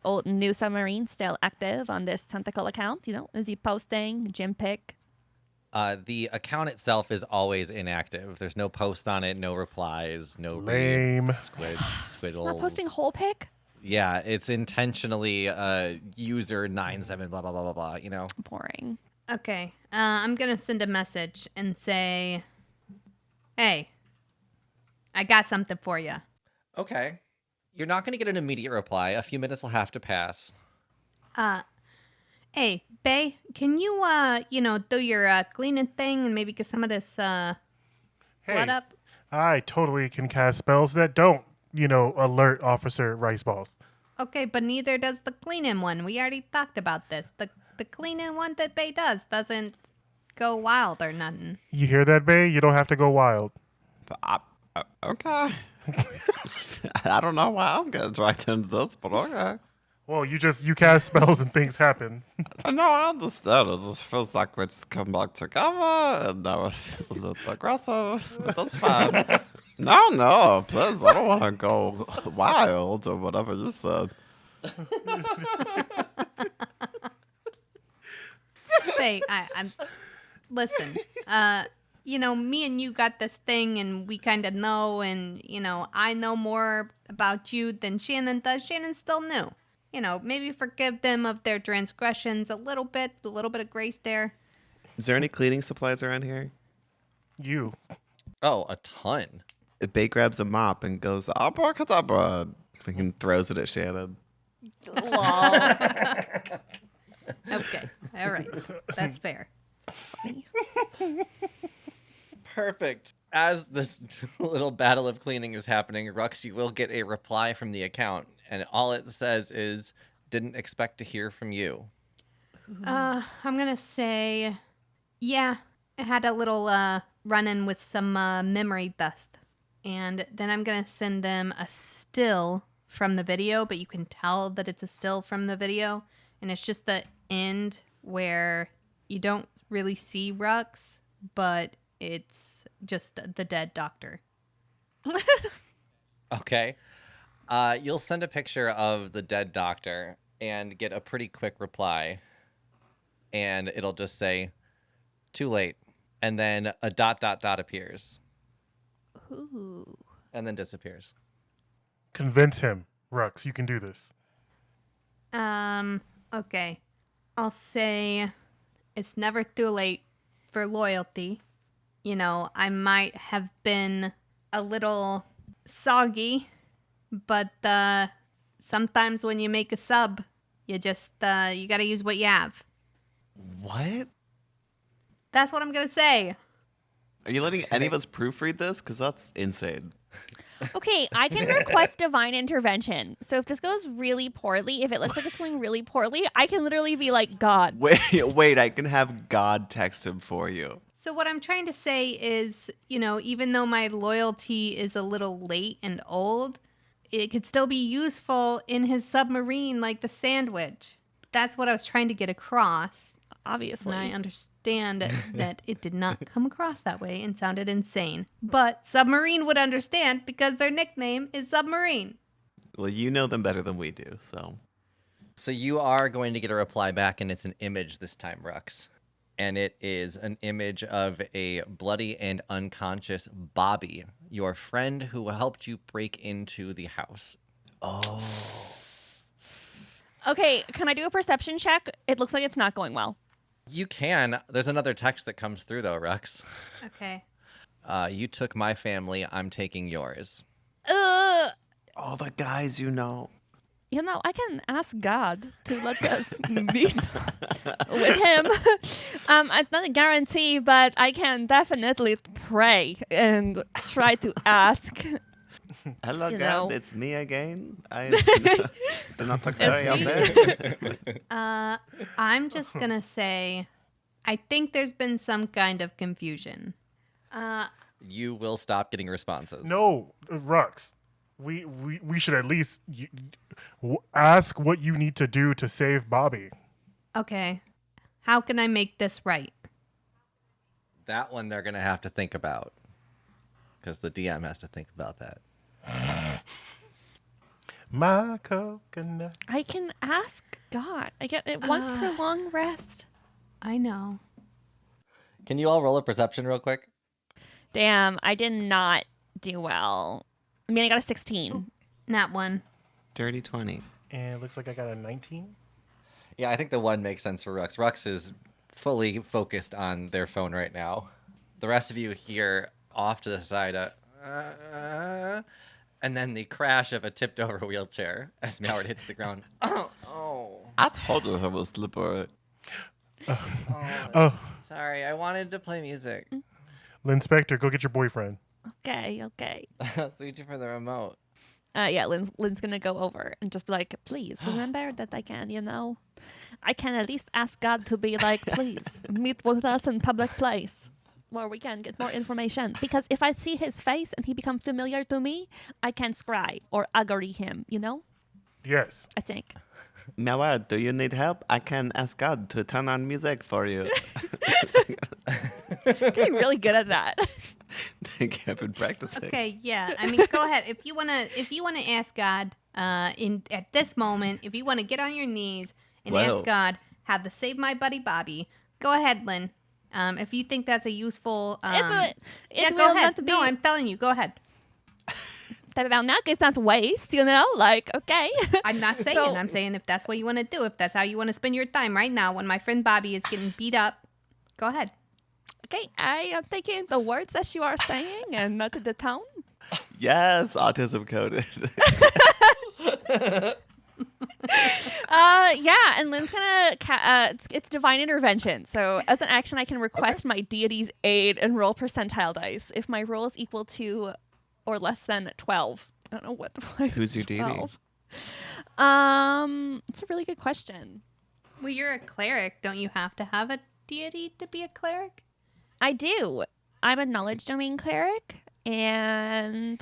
old New Submarine still active on this tentacle account? Is he posting gym pic? The account itself is always inactive. There's no post on it, no replies, no Lame. squiddles. Not posting whole pic? Yeah, it's intentionally user 97 blah blah blah blah blah. Boring. Okay, I'm gonna send a message and say, hey, I got something for you. Okay. You're not going to get an immediate reply. A few minutes will have to pass. Hey, Bae, can you, do your cleaning thing and maybe get some of this, blood Hey. up. I totally can cast spells that don't, alert Officer Rice Balls. Okay, but neither does the cleaning one. We already talked about this. The cleaning one that Bae does doesn't go wild or nothing. You hear that, Bae? You don't have to go wild. Okay. I don't know why I'm getting dragged into this, but okay. Well, you cast spells and things happen. No, I understand. It just feels like we just come back together, and now it feels a little aggressive, but that's fine. No, please, I don't want to go wild or whatever you said. Bae, I'm listen. Me and you got this thing, and we kind of know, and I know more about you than Shannon does. Shannon's still new. Maybe forgive them of their transgressions a little bit of grace there. Is there any cleaning supplies around here? You. Oh, a ton. Bae grabs a mop and goes, abracadabra, and throws it at Shannon. Okay, all right, that's fair. Perfect. As this little battle of cleaning is happening, Rux, you will get a reply from the account, and all it says is, "Didn't expect to hear from you." I'm gonna say, yeah, I had a little run-in with some memory dust, and then I'm gonna send them a still from the video, but you can tell that it's a still from the video, and it's just the end where you don't really see Rux, but it's just the dead doctor. Okay. You'll send a picture of the dead doctor and get a pretty quick reply. And it'll just say, "Too late." And then a ... appears. Ooh. And then disappears. Convince him, Rux. You can do this. Okay. I'll say it's never too late for loyalty. I might have been a little soggy, but sometimes when you make a sub, you just you gotta use what you have. What? That's what I'm gonna say. Are you letting any of us proofread this? Because that's insane. Okay, I can request divine intervention. So if this goes really poorly, if it looks like it's going really poorly, I can literally be like, God. Wait, I can have God text him for you. So what I'm trying to say is, even though my loyalty is a little late and old, it could still be useful in his submarine like the sandwich. That's what I was trying to get across. Obviously. And I understand that it did not come across that way and sounded insane. But Submarine would understand because their nickname is Submarine. Well, you know them better than we do, so. So you are going to get a reply back, and it's an image this time, Rux. And it is an image of a bloody and unconscious Bobby, your friend who helped you break into the house. Oh. Okay, can I do a perception check? It looks like it's not going well. You can. There's another text that comes through, though, Rux. Okay. You took my family. I'm taking yours. All the guys you know. I can ask God to let us meet with him. It's not a guarantee, but I can definitely pray and try to ask. Hello, You God. know. It's me again. I do not talk It's me. I'm just going to say, I think there's been some kind of confusion. You will stop getting responses. No, Rux. We should at least ask what you need to do to save Bobby. Okay. How can I make this right? That one they're going to have to think about. Because the DM has to think about that. My coconut. I can ask God. I get it once per long rest. I know. Can you all roll a perception real quick? Damn, I did not do well. I mean, I got a 16. Not one. Dirty 20. And it looks like I got a 19. Yeah, I think the one makes sense for Rux. Rux is fully focused on their phone right now. The rest of you hear off to the side, and then the crash of a tipped over wheelchair as Mallard hits the ground. Oh. I told you it was slippery. Oh, Sorry, I wanted to play music. Lynn Spectre, go get your boyfriend. Okay. Searching for the remote. Yeah, Lynn's gonna go over and just be like, please remember that I can at least ask God to be like, please meet with us in public place where we can get more information. Because if I see his face and he becomes familiar to me, I can scry or agree him, Yes. I think. Mawar, do you need help? I can ask God to turn on music for you. Getting really good at that. I've been practicing. Okay, yeah. I mean, go ahead. If you wanna ask God, at this moment, if you wanna get on your knees and Whoa. ask God how to save my buddy Bobby, go ahead, Lynn. If you think that's a useful, It yeah, will go ahead. not be No, I'm telling you, go ahead. that not it's not waste, like, okay. I'm not saying. So- I'm saying if that's what you want to do, if that's how you want to spend your time right now, when my friend Bobby is getting beat up, go ahead. Okay, I am taking the words that you are saying and not the tone. Yes, autism coded. Yeah, and Lynn's gonna it's divine intervention. So as an action, I can request my deity's aid and roll percentile dice. If my roll is equal to or less than 12, I don't know what. Who's your deity? 12. It's a really good question. Well, you're a cleric. Don't you have to have a deity to be a cleric? I do. I'm a knowledge domain cleric, and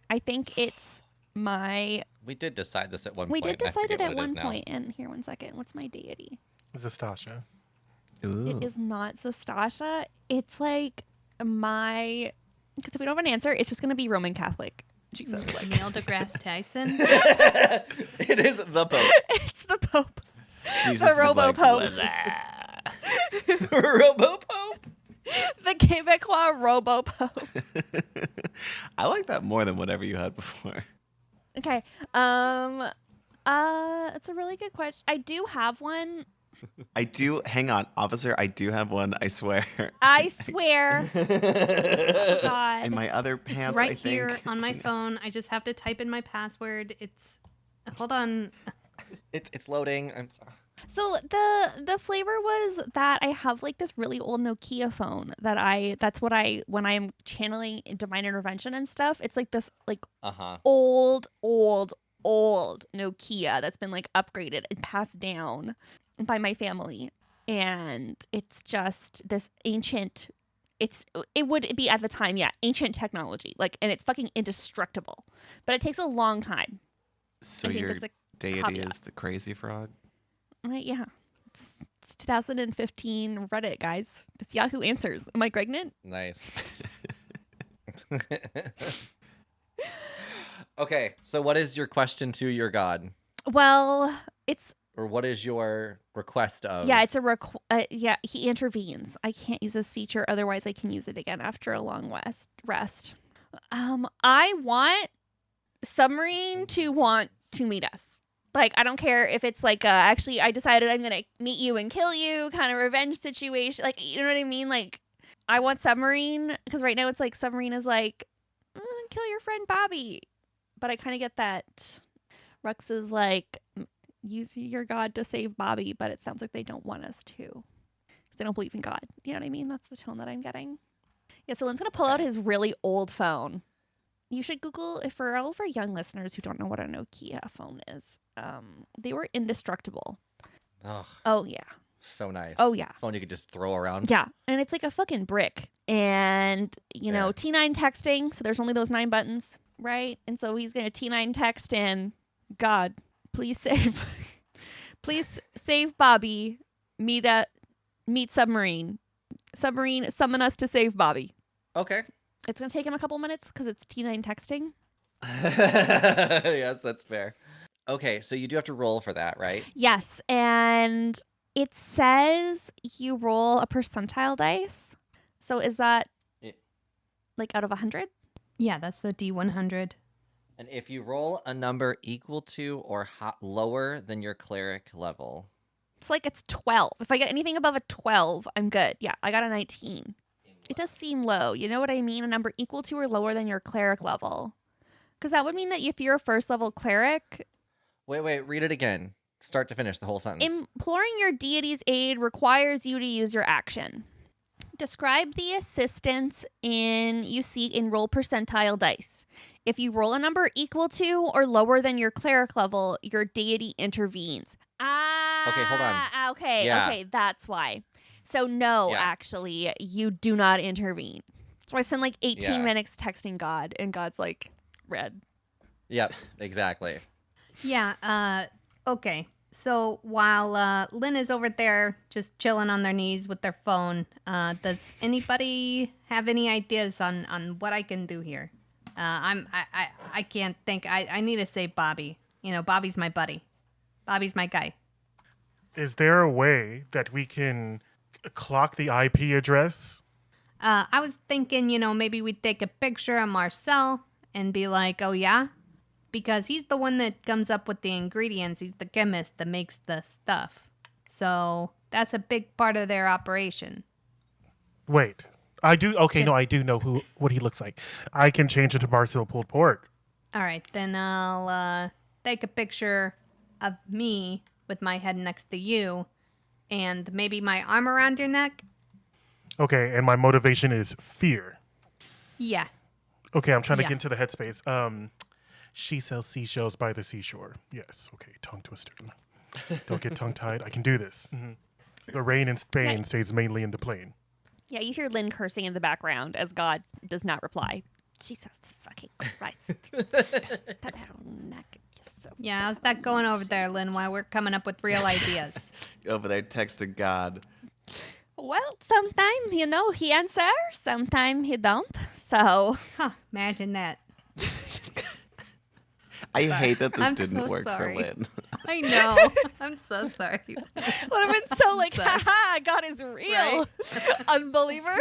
I think it's my. We did decide this at one We point. did and I decide forget it what at is one now. point. And here, one second. What's my deity? Zastasha. Ooh. It is not Zastasha. It's like my. Because if we don't have an answer, it's just going to be Roman Catholic. Jesus. Like. Neil deGrasse Tyson. It is the Pope. It's the Pope. Jesus The was Robo-Pope. Robo-Pope? The Quebecois Robo-Pope. I like that more than whatever you had before. Okay. It's a really good question. I do have one. Hang on, officer, I do have one, I swear. I swear. It's just God. in my other It's pants, right I think. here on my phone. I just have to type in my password. Hold on. It's loading. I'm sorry. So the flavor was that I have like this really old Nokia phone that's what when I am channeling divine intervention and stuff, it's like this like Uh-huh. old Nokia that's been like upgraded and passed down by my family, and it's just this ancient. It would be at the time, yeah, ancient technology, like, and it's fucking indestructible, but it takes a long time. So I think your there's a deity caveat. is the crazy frog? Right? Yeah, it's 2015 Reddit, guys. It's Yahoo Answers. Am I pregnant? Nice. Okay, so what is your question to your god? Well, it's Or what is your request of? yeah, it's a yeah. He intervenes. I can't use this feature, otherwise I can use it again after a long rest. I want Submarine to want to meet us. Like, I don't care if it's like, actually, I decided I'm gonna meet you and kill you kind of revenge situation. Like, you know what I mean? Like, I want Submarine, because right now it's like Submarine is like, kill your friend Bobby. But I kind of get that Rux is like, use your god to save Bobby, but it sounds like they don't want us to. Because they don't believe in God. You know what I mean? That's the tone that I'm getting. Yeah, so Lynn's gonna pull out his really old phone. You should Google, if for all of our young listeners who don't know what a Nokia phone is, they were indestructible. Oh, Oh, yeah. so nice. Oh, yeah. Phone you could just throw around. Yeah. And it's like a fucking brick. And, you know, Yeah. T9 texting. So there's only those 9 buttons, right? And so he's going to T9 text in, God, please save. Please save Bobby. Meet Submarine. Submarine, summon us to save Bobby. Okay. It's going to take him a couple minutes because it's T9 texting. Yes, that's fair. Okay, so you do have to roll for that, right? Yes, and it says you roll a percentile dice. So is that Yeah. like out of 100? Yeah, that's the D100. And if you roll a number equal to or lower than your cleric level, It's like it's 12. If I get anything above a 12, I'm good. Yeah, I got a 19. It does seem low. You know what I mean? A number equal to or lower than your cleric level. Because that would mean that if you're a first level cleric, wait, read it again. Start to finish the whole sentence. imploring your deity's aid requires you to use your action. Describe the assistance you see in roll percentile dice. If you roll a number equal to or lower than your cleric level, your deity intervenes. Okay, hold on. Okay, Yeah. okay, that's why. So no, Yeah. actually, you do not intervene. So I spend like 18 Yeah. minutes texting God, and God's like, red. Yep, exactly. Yeah, okay. So while Lynn is over there just chilling on their knees with their phone, does anybody have any ideas on what I can do here? I can't think. I need to save Bobby. You know, Bobby's my buddy. Bobby's my guy. Is there a way that we can clock the IP address? I was thinking, maybe we'd take a picture of Marcel and be like, oh yeah? Because he's the one that comes up with the ingredients. He's the chemist that makes the stuff. So that's a big part of their operation. Wait. I do. Okay, no, I do know what he looks like. I can change it to Marcel pulled pork. All right, then I'll take a picture of me with my head next to you and maybe my arm around your neck. Okay, and my motivation is fear. Yeah. Okay, I'm trying to Yeah. get into the headspace. She sells seashells by the seashore. Yes, okay, tongue twister. Don't get tongue-tied. I can do this. The rain in Spain Nice. stays mainly in the plain. Yeah, you hear Lynn cursing in the background as God does not reply. Jesus fucking Christ. That neck is so Yeah, how's that going over there, Lynn, while we're coming up with real ideas? Over there texting God. Well, sometime, he answers, sometime he don't. So, Huh, imagine that. I hate that this I'm didn't so work sorry. for Lynn. I know. I'm so sorry. would have been so like, Sorry. haha, God is real. Unbeliever.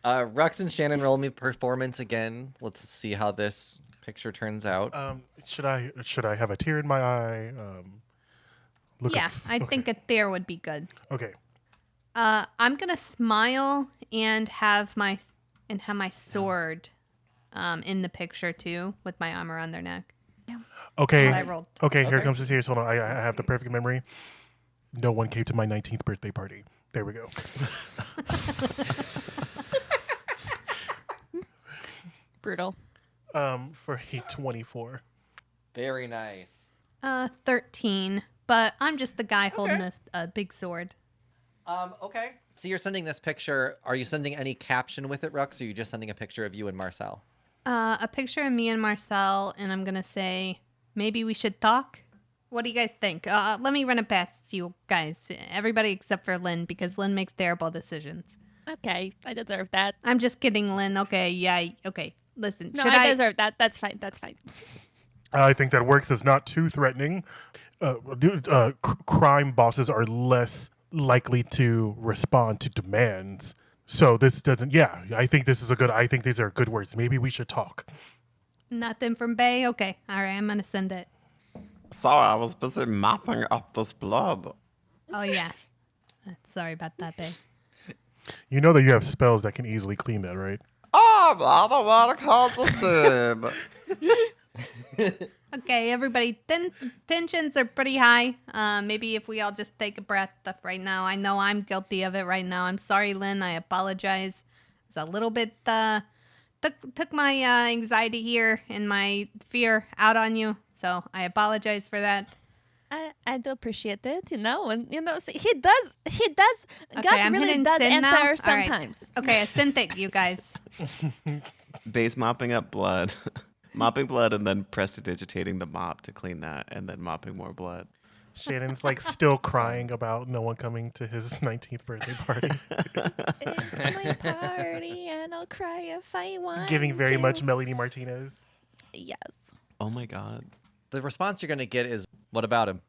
Rux and Shannon, roll me performance again. Let's see how this picture turns out. Should I have a tear in my eye? Yeah, I think a tear would be good. Okay. I'm gonna smile and have my sword in the picture too, with my arm around their neck. Okay. What I rolled. Okay, here comes the serious. Hold on. I have the perfect memory. No one came to my 19th birthday party. There we go. Brutal. For a 24. Very nice. 13, but I'm just the guy holding a big sword. Okay. So you're sending this picture. Are you sending any caption with it, Rux, or are you just sending a picture of you and Marcel? A picture of me and Marcel, and I'm gonna say, maybe we should talk? What do you guys think? Let me run it past you guys. Everybody except for Lynn, because Lynn makes terrible decisions. Okay, I deserve that. I'm just kidding, Lynn. Okay, yeah, okay. Listen, No, should I deserve that. That's fine. That's fine. I think that works is not too threatening. Crime bosses are less likely to respond to demands. So this doesn't. Yeah, I think this is I think these are good words. Maybe we should talk. Nothing from Bae? Okay, all right, I'm gonna send it. Sorry, I was busy mopping up this blood. Oh, yeah. Sorry about that, Bae. You know that you have spells that can easily clean that, right? Oh, I don't want to cause a sin. Okay, everybody, tensions are pretty high. Maybe if we all just take a breath right now. I know I'm guilty of it right now. I'm sorry, Lynn. I apologize. It's a little bit, took my anxiety here and my fear out on you. So I apologize for that. I do appreciate it, and so he does. Okay, God I'm really hitting does send now? answer All right. sometimes. Okay, I sent it, you guys. Base mopping up blood. Mopping blood and then prestidigitating the mop to clean that and then mopping more blood. Shannon's like still crying about no one coming to his 19th birthday party. It's my party, and I'll cry if I want. Giving very to. much Melanie Martinez. Yes. Oh my god. The response you're going to get is, what about him?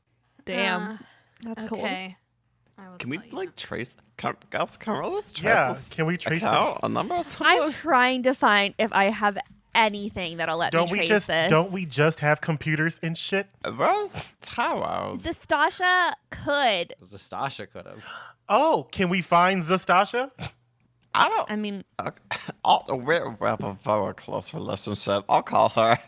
Damn. That's cool. Okay. I will Can we tell you. like trace? Can we just trace Yeah, this can we trace account, a number or something? I'm trying to find if I have anything that'll let me trace this. Don't we just have computers and shit? Where's towers? Zastasha could. Zastasha could have. Oh, can we find Zastasha? I don't. I mean, We have a very close relationship. I'll call her.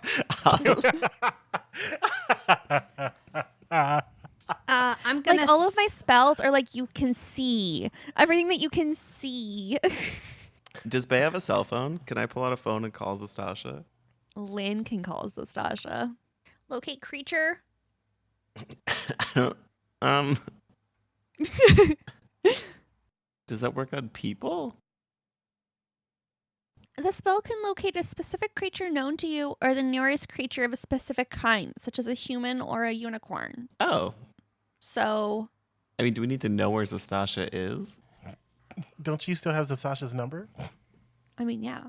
I'm I'm gonna Like all of my spells are like you can see everything that you can see. Does Bae have a cell phone? Can I pull out a phone and call Zastasha? Lynn can call Zastasha. Locate creature. I don't, does that work on people? The spell can locate a specific creature known to you or the nearest creature of a specific kind, such as a human or a unicorn. Oh. So, I mean, do we need to know where Zastasha is? Don't you still have Zastasha's number? I mean, yeah.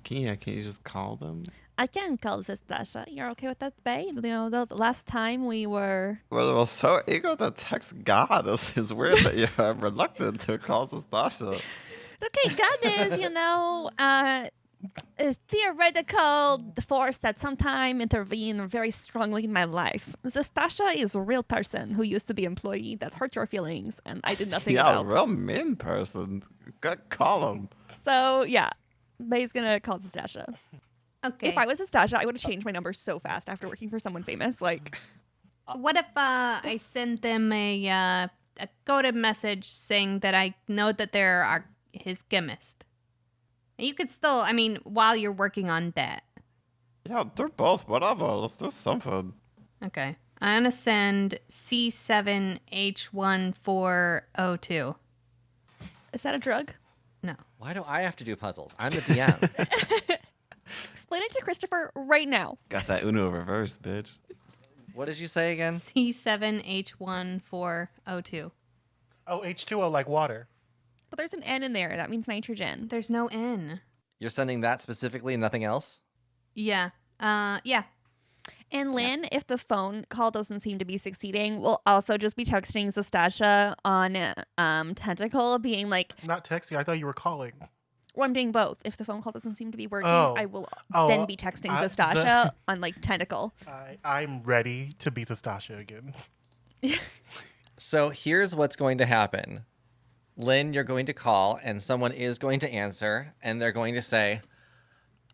Can you just call them? I can call Zastasha. You're okay with that, Bae? You know, the last time we were... Well, it was so eager to text God. It's weird that you're reluctant to call Zastasha. Okay, God is, a theoretical force that sometime intervened very strongly in my life. Zastasha is a real person who used to be an employee that hurt your feelings, and I did nothing about. Real mean person. Call him. So, yeah, Bae's gonna call Zastasha. Okay. If I was Zastasha, I would have changed my number so fast after working for someone famous. Like, What if I send them a coded message saying that I know that they're his chemist? You could still, I mean, while you're working on that. Yeah, they're both. Whatever. Let's do something. Okay. I'm going to send C7H1402. is that a drug? No. Why do I have to do puzzles? I'm the DM. Explain it to Christopher right now. Got that Uno reverse, bitch. What did you say again? C7H1402. Oh, H2O like water. But there's an N in there. That means nitrogen. There's no N. You're sending that specifically and nothing else? Yeah. Yeah. And Lynn, if the phone call doesn't seem to be succeeding, will also just be texting Zastasha on Tentacle, being like, Not texting. I thought you were calling. well, I'm doing both. If the phone call doesn't seem to be working, Oh. I will Oh, then be texting Zastasha on like Tentacle. I'm ready to be Zastasha again. So here's what's going to happen. Lynn, you're going to call, and someone is going to answer, and they're going to say,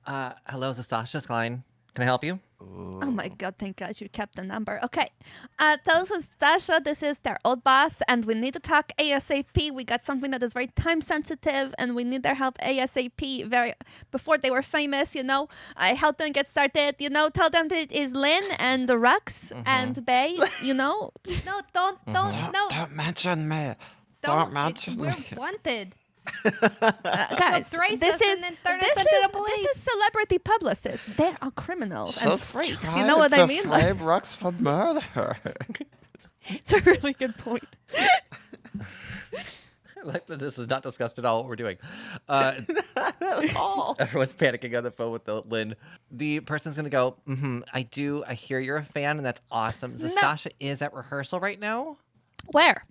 hello, Zastasha's line. Can I help you? Oh my god, thank God you kept the number. Okay. Tell us, Zastasha, this is their old boss, and we need to talk ASAP. We got something that is very time sensitive, and we need their help ASAP. Before they were famous, I helped them get started. Tell them that it is Lynn and the Rux and Bae, No, don't, no. Don't mention me. We're wanted. guys, thrice this us is and then third us into the police. this is celebrity publicists. They are criminals and freaks. You know what I mean? Frame Rux for murder. It's a really good point. I like that this is not discussed at all what we're doing. Not at all. Everyone's panicking on the phone with Lynn. The person's going to go, I hear you're a fan, and that's awesome. Zastasha is at rehearsal right now? Where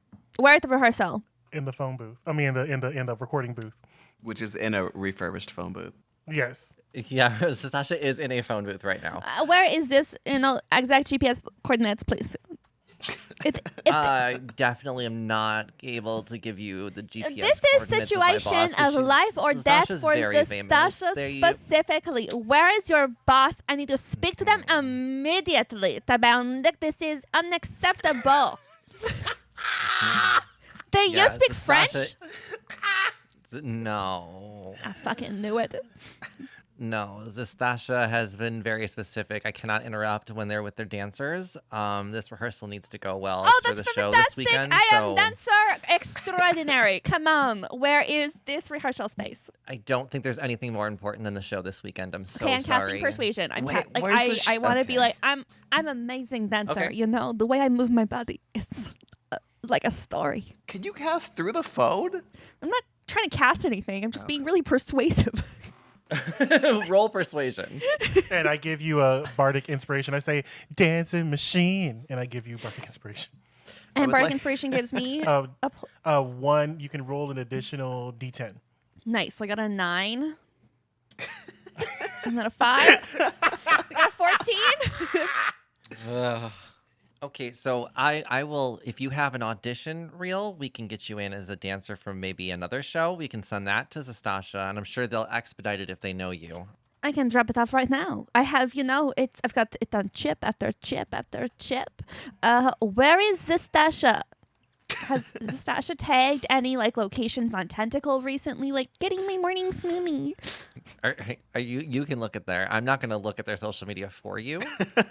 at the rehearsal? In the phone booth. I mean, in the recording booth. Which is in a refurbished phone booth. Yes. Yeah, Zastasha is in a phone booth right now. Where is this? Exact GPS coordinates, please. I definitely am not able to give you the GPS This is coordinates of my situation boss, 'cause of life or death Zastasha's for very famous. Zastasha specifically. Where is your boss? I need to speak to them immediately. This is unacceptable. You speak French? No. I fucking knew it. No, Zastasha has been very specific. I cannot interrupt when they're with their dancers. This rehearsal needs to go well for That's the show fantastic. this weekend. I am dancer extraordinary. Come on. Where is this rehearsal space? I don't think there's anything more important than the show this weekend. I'm so Okay, I'm sorry. casting persuasion. Wait, where's the I want to be okay. like, I'm amazing dancer. Okay. The way I move my body is like a story. Can you cast through the phone? I'm not trying to cast anything. I'm just being really persuasive. Roll persuasion. And I give you a bardic inspiration. I say, dancing machine. And I give you bardic inspiration. And would bardic like- inspiration gives me One, you can roll an additional d10. nice. So I got a 9. And then a 5. I got a 14. Okay, so I will, if you have an audition reel, we can get you in as a dancer from maybe another show. We can send that to Zastasha, and I'm sure they'll expedite it if they know you. I can drop it off right now. I have, I've got it on chip after chip after chip. Where is Zastasha? has Zastasha tagged any like locations on Tentacle recently? Like getting my morning smoothie. Are you can look at there. I'm not going to look at their social media for you.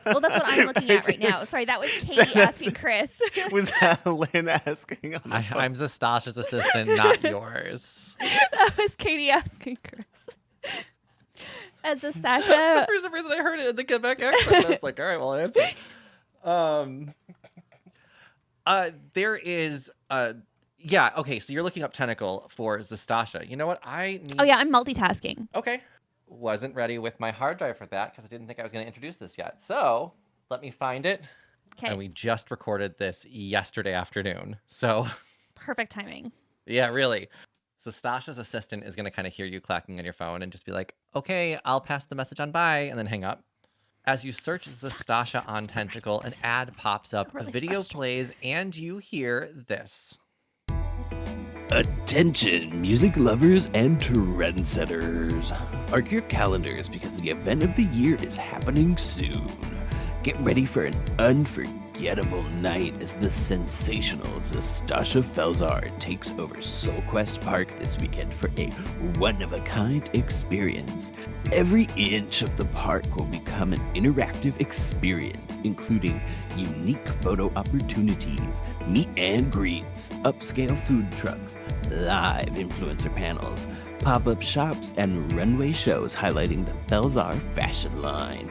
Well, that's what I'm looking at right now. Sorry, that was Katie asking Kris. Was that Lynn asking on the phone? I'm Zastasha's assistant, not yours. That was Katie asking Kris. As Zastasha. For some reason, I heard it in the Quebec accent. And I was like, all right, well, I'll answer. There is, yeah, okay, so you're looking up Tentacle for Zastasha. You know what? I need... Oh, yeah, I'm multitasking. Okay. Wasn't ready with my hard drive for that because I didn't think I was going to introduce this yet. So let me find it. Okay. And we just recorded this yesterday afternoon. So, Perfect timing. yeah, really. Zastasha's assistant is going to kind of hear you clacking on your phone and just be like, okay, I'll pass the message on by, and then hang up. As you search Zastasha on Tentacle, an ad pops up, a video plays, and you hear this. Attention, music lovers and trendsetters. Mark your calendars because the event of the year is happening soon. Get ready for an unforgettable night as the sensational Zastasha Felzar takes over Soul Quest Park this weekend for a one-of-a-kind experience. Every inch of the park will become an interactive experience, including unique photo opportunities, meet and greets, upscale food trucks, live influencer panels, pop-up shops, and runway shows highlighting the Felzar fashion line.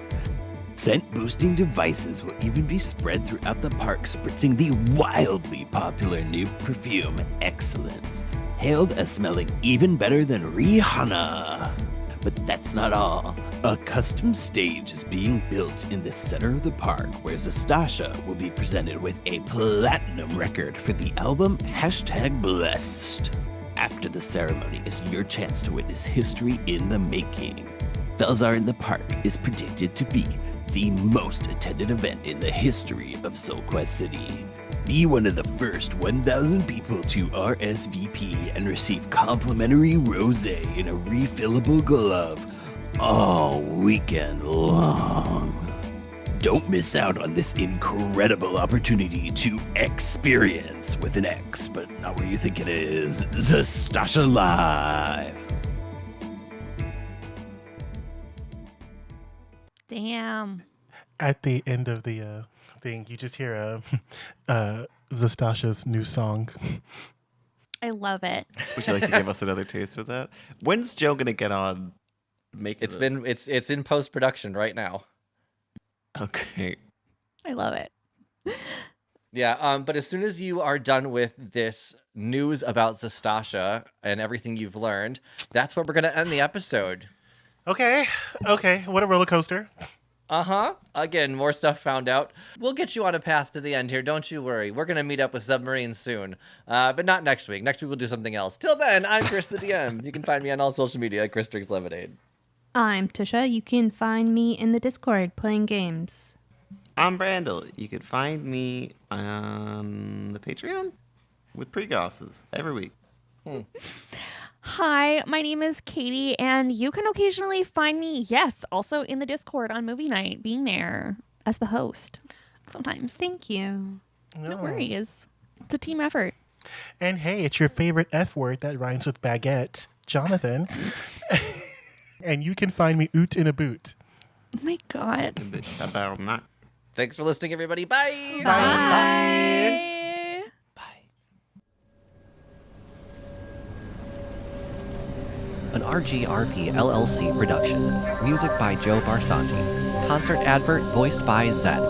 Scent-boosting devices will even be spread throughout the park, spritzing the wildly popular new perfume Excellence, hailed as smelling even better than Rihanna. But that's not all. A custom stage is being built in the center of the park where Zastasha will be presented with a platinum record for the album #Blessed. After the ceremony is your chance to witness history in the making. Felzar in the Park is predicted to be the most attended event in the history of Soul Quest City. Be one of the first 1,000 people to RSVP and receive complimentary rosé in a refillable glove all weekend long. Don't miss out on this incredible opportunity to experience with an X, but not what you think it is, Zastasha Live. Damn. At the end of the thing, you just hear Zastasha's new song. I love it. Would you like to give us another taste of that? When's Joe gonna get on? It's in post-production right now. Okay. I love it. Yeah, but as soon as you are done with this news about Zastasha and everything you've learned, that's where we're going to end the episode. Okay. What a roller coaster. Uh-huh. Again, more stuff found out. We'll get you on a path to the end here. Don't you worry. We're going to meet up with Submarine soon. But not next week. Next week we'll do something else. Till then, I'm Kris the DM. You can find me on all social media at Kris Drinks Lemonade. I'm Tisha. You can find me in the Discord playing games. I'm Brandle. You can find me on the Patreon with pre-gosses every week. Hi, my name is Katie, and you can occasionally find me, yes, also in the Discord on movie night, being there as the host sometimes. Thank you. No worries. It's a team effort. And hey, it's your favorite F word that rhymes with baguette, Jonathan. And you can find me oot in a boot. Oh my God. About that. Thanks for listening, everybody. Bye. Bye. An RGRP LLC production. Music by Joe Barsanti. Concert advert voiced by Zed.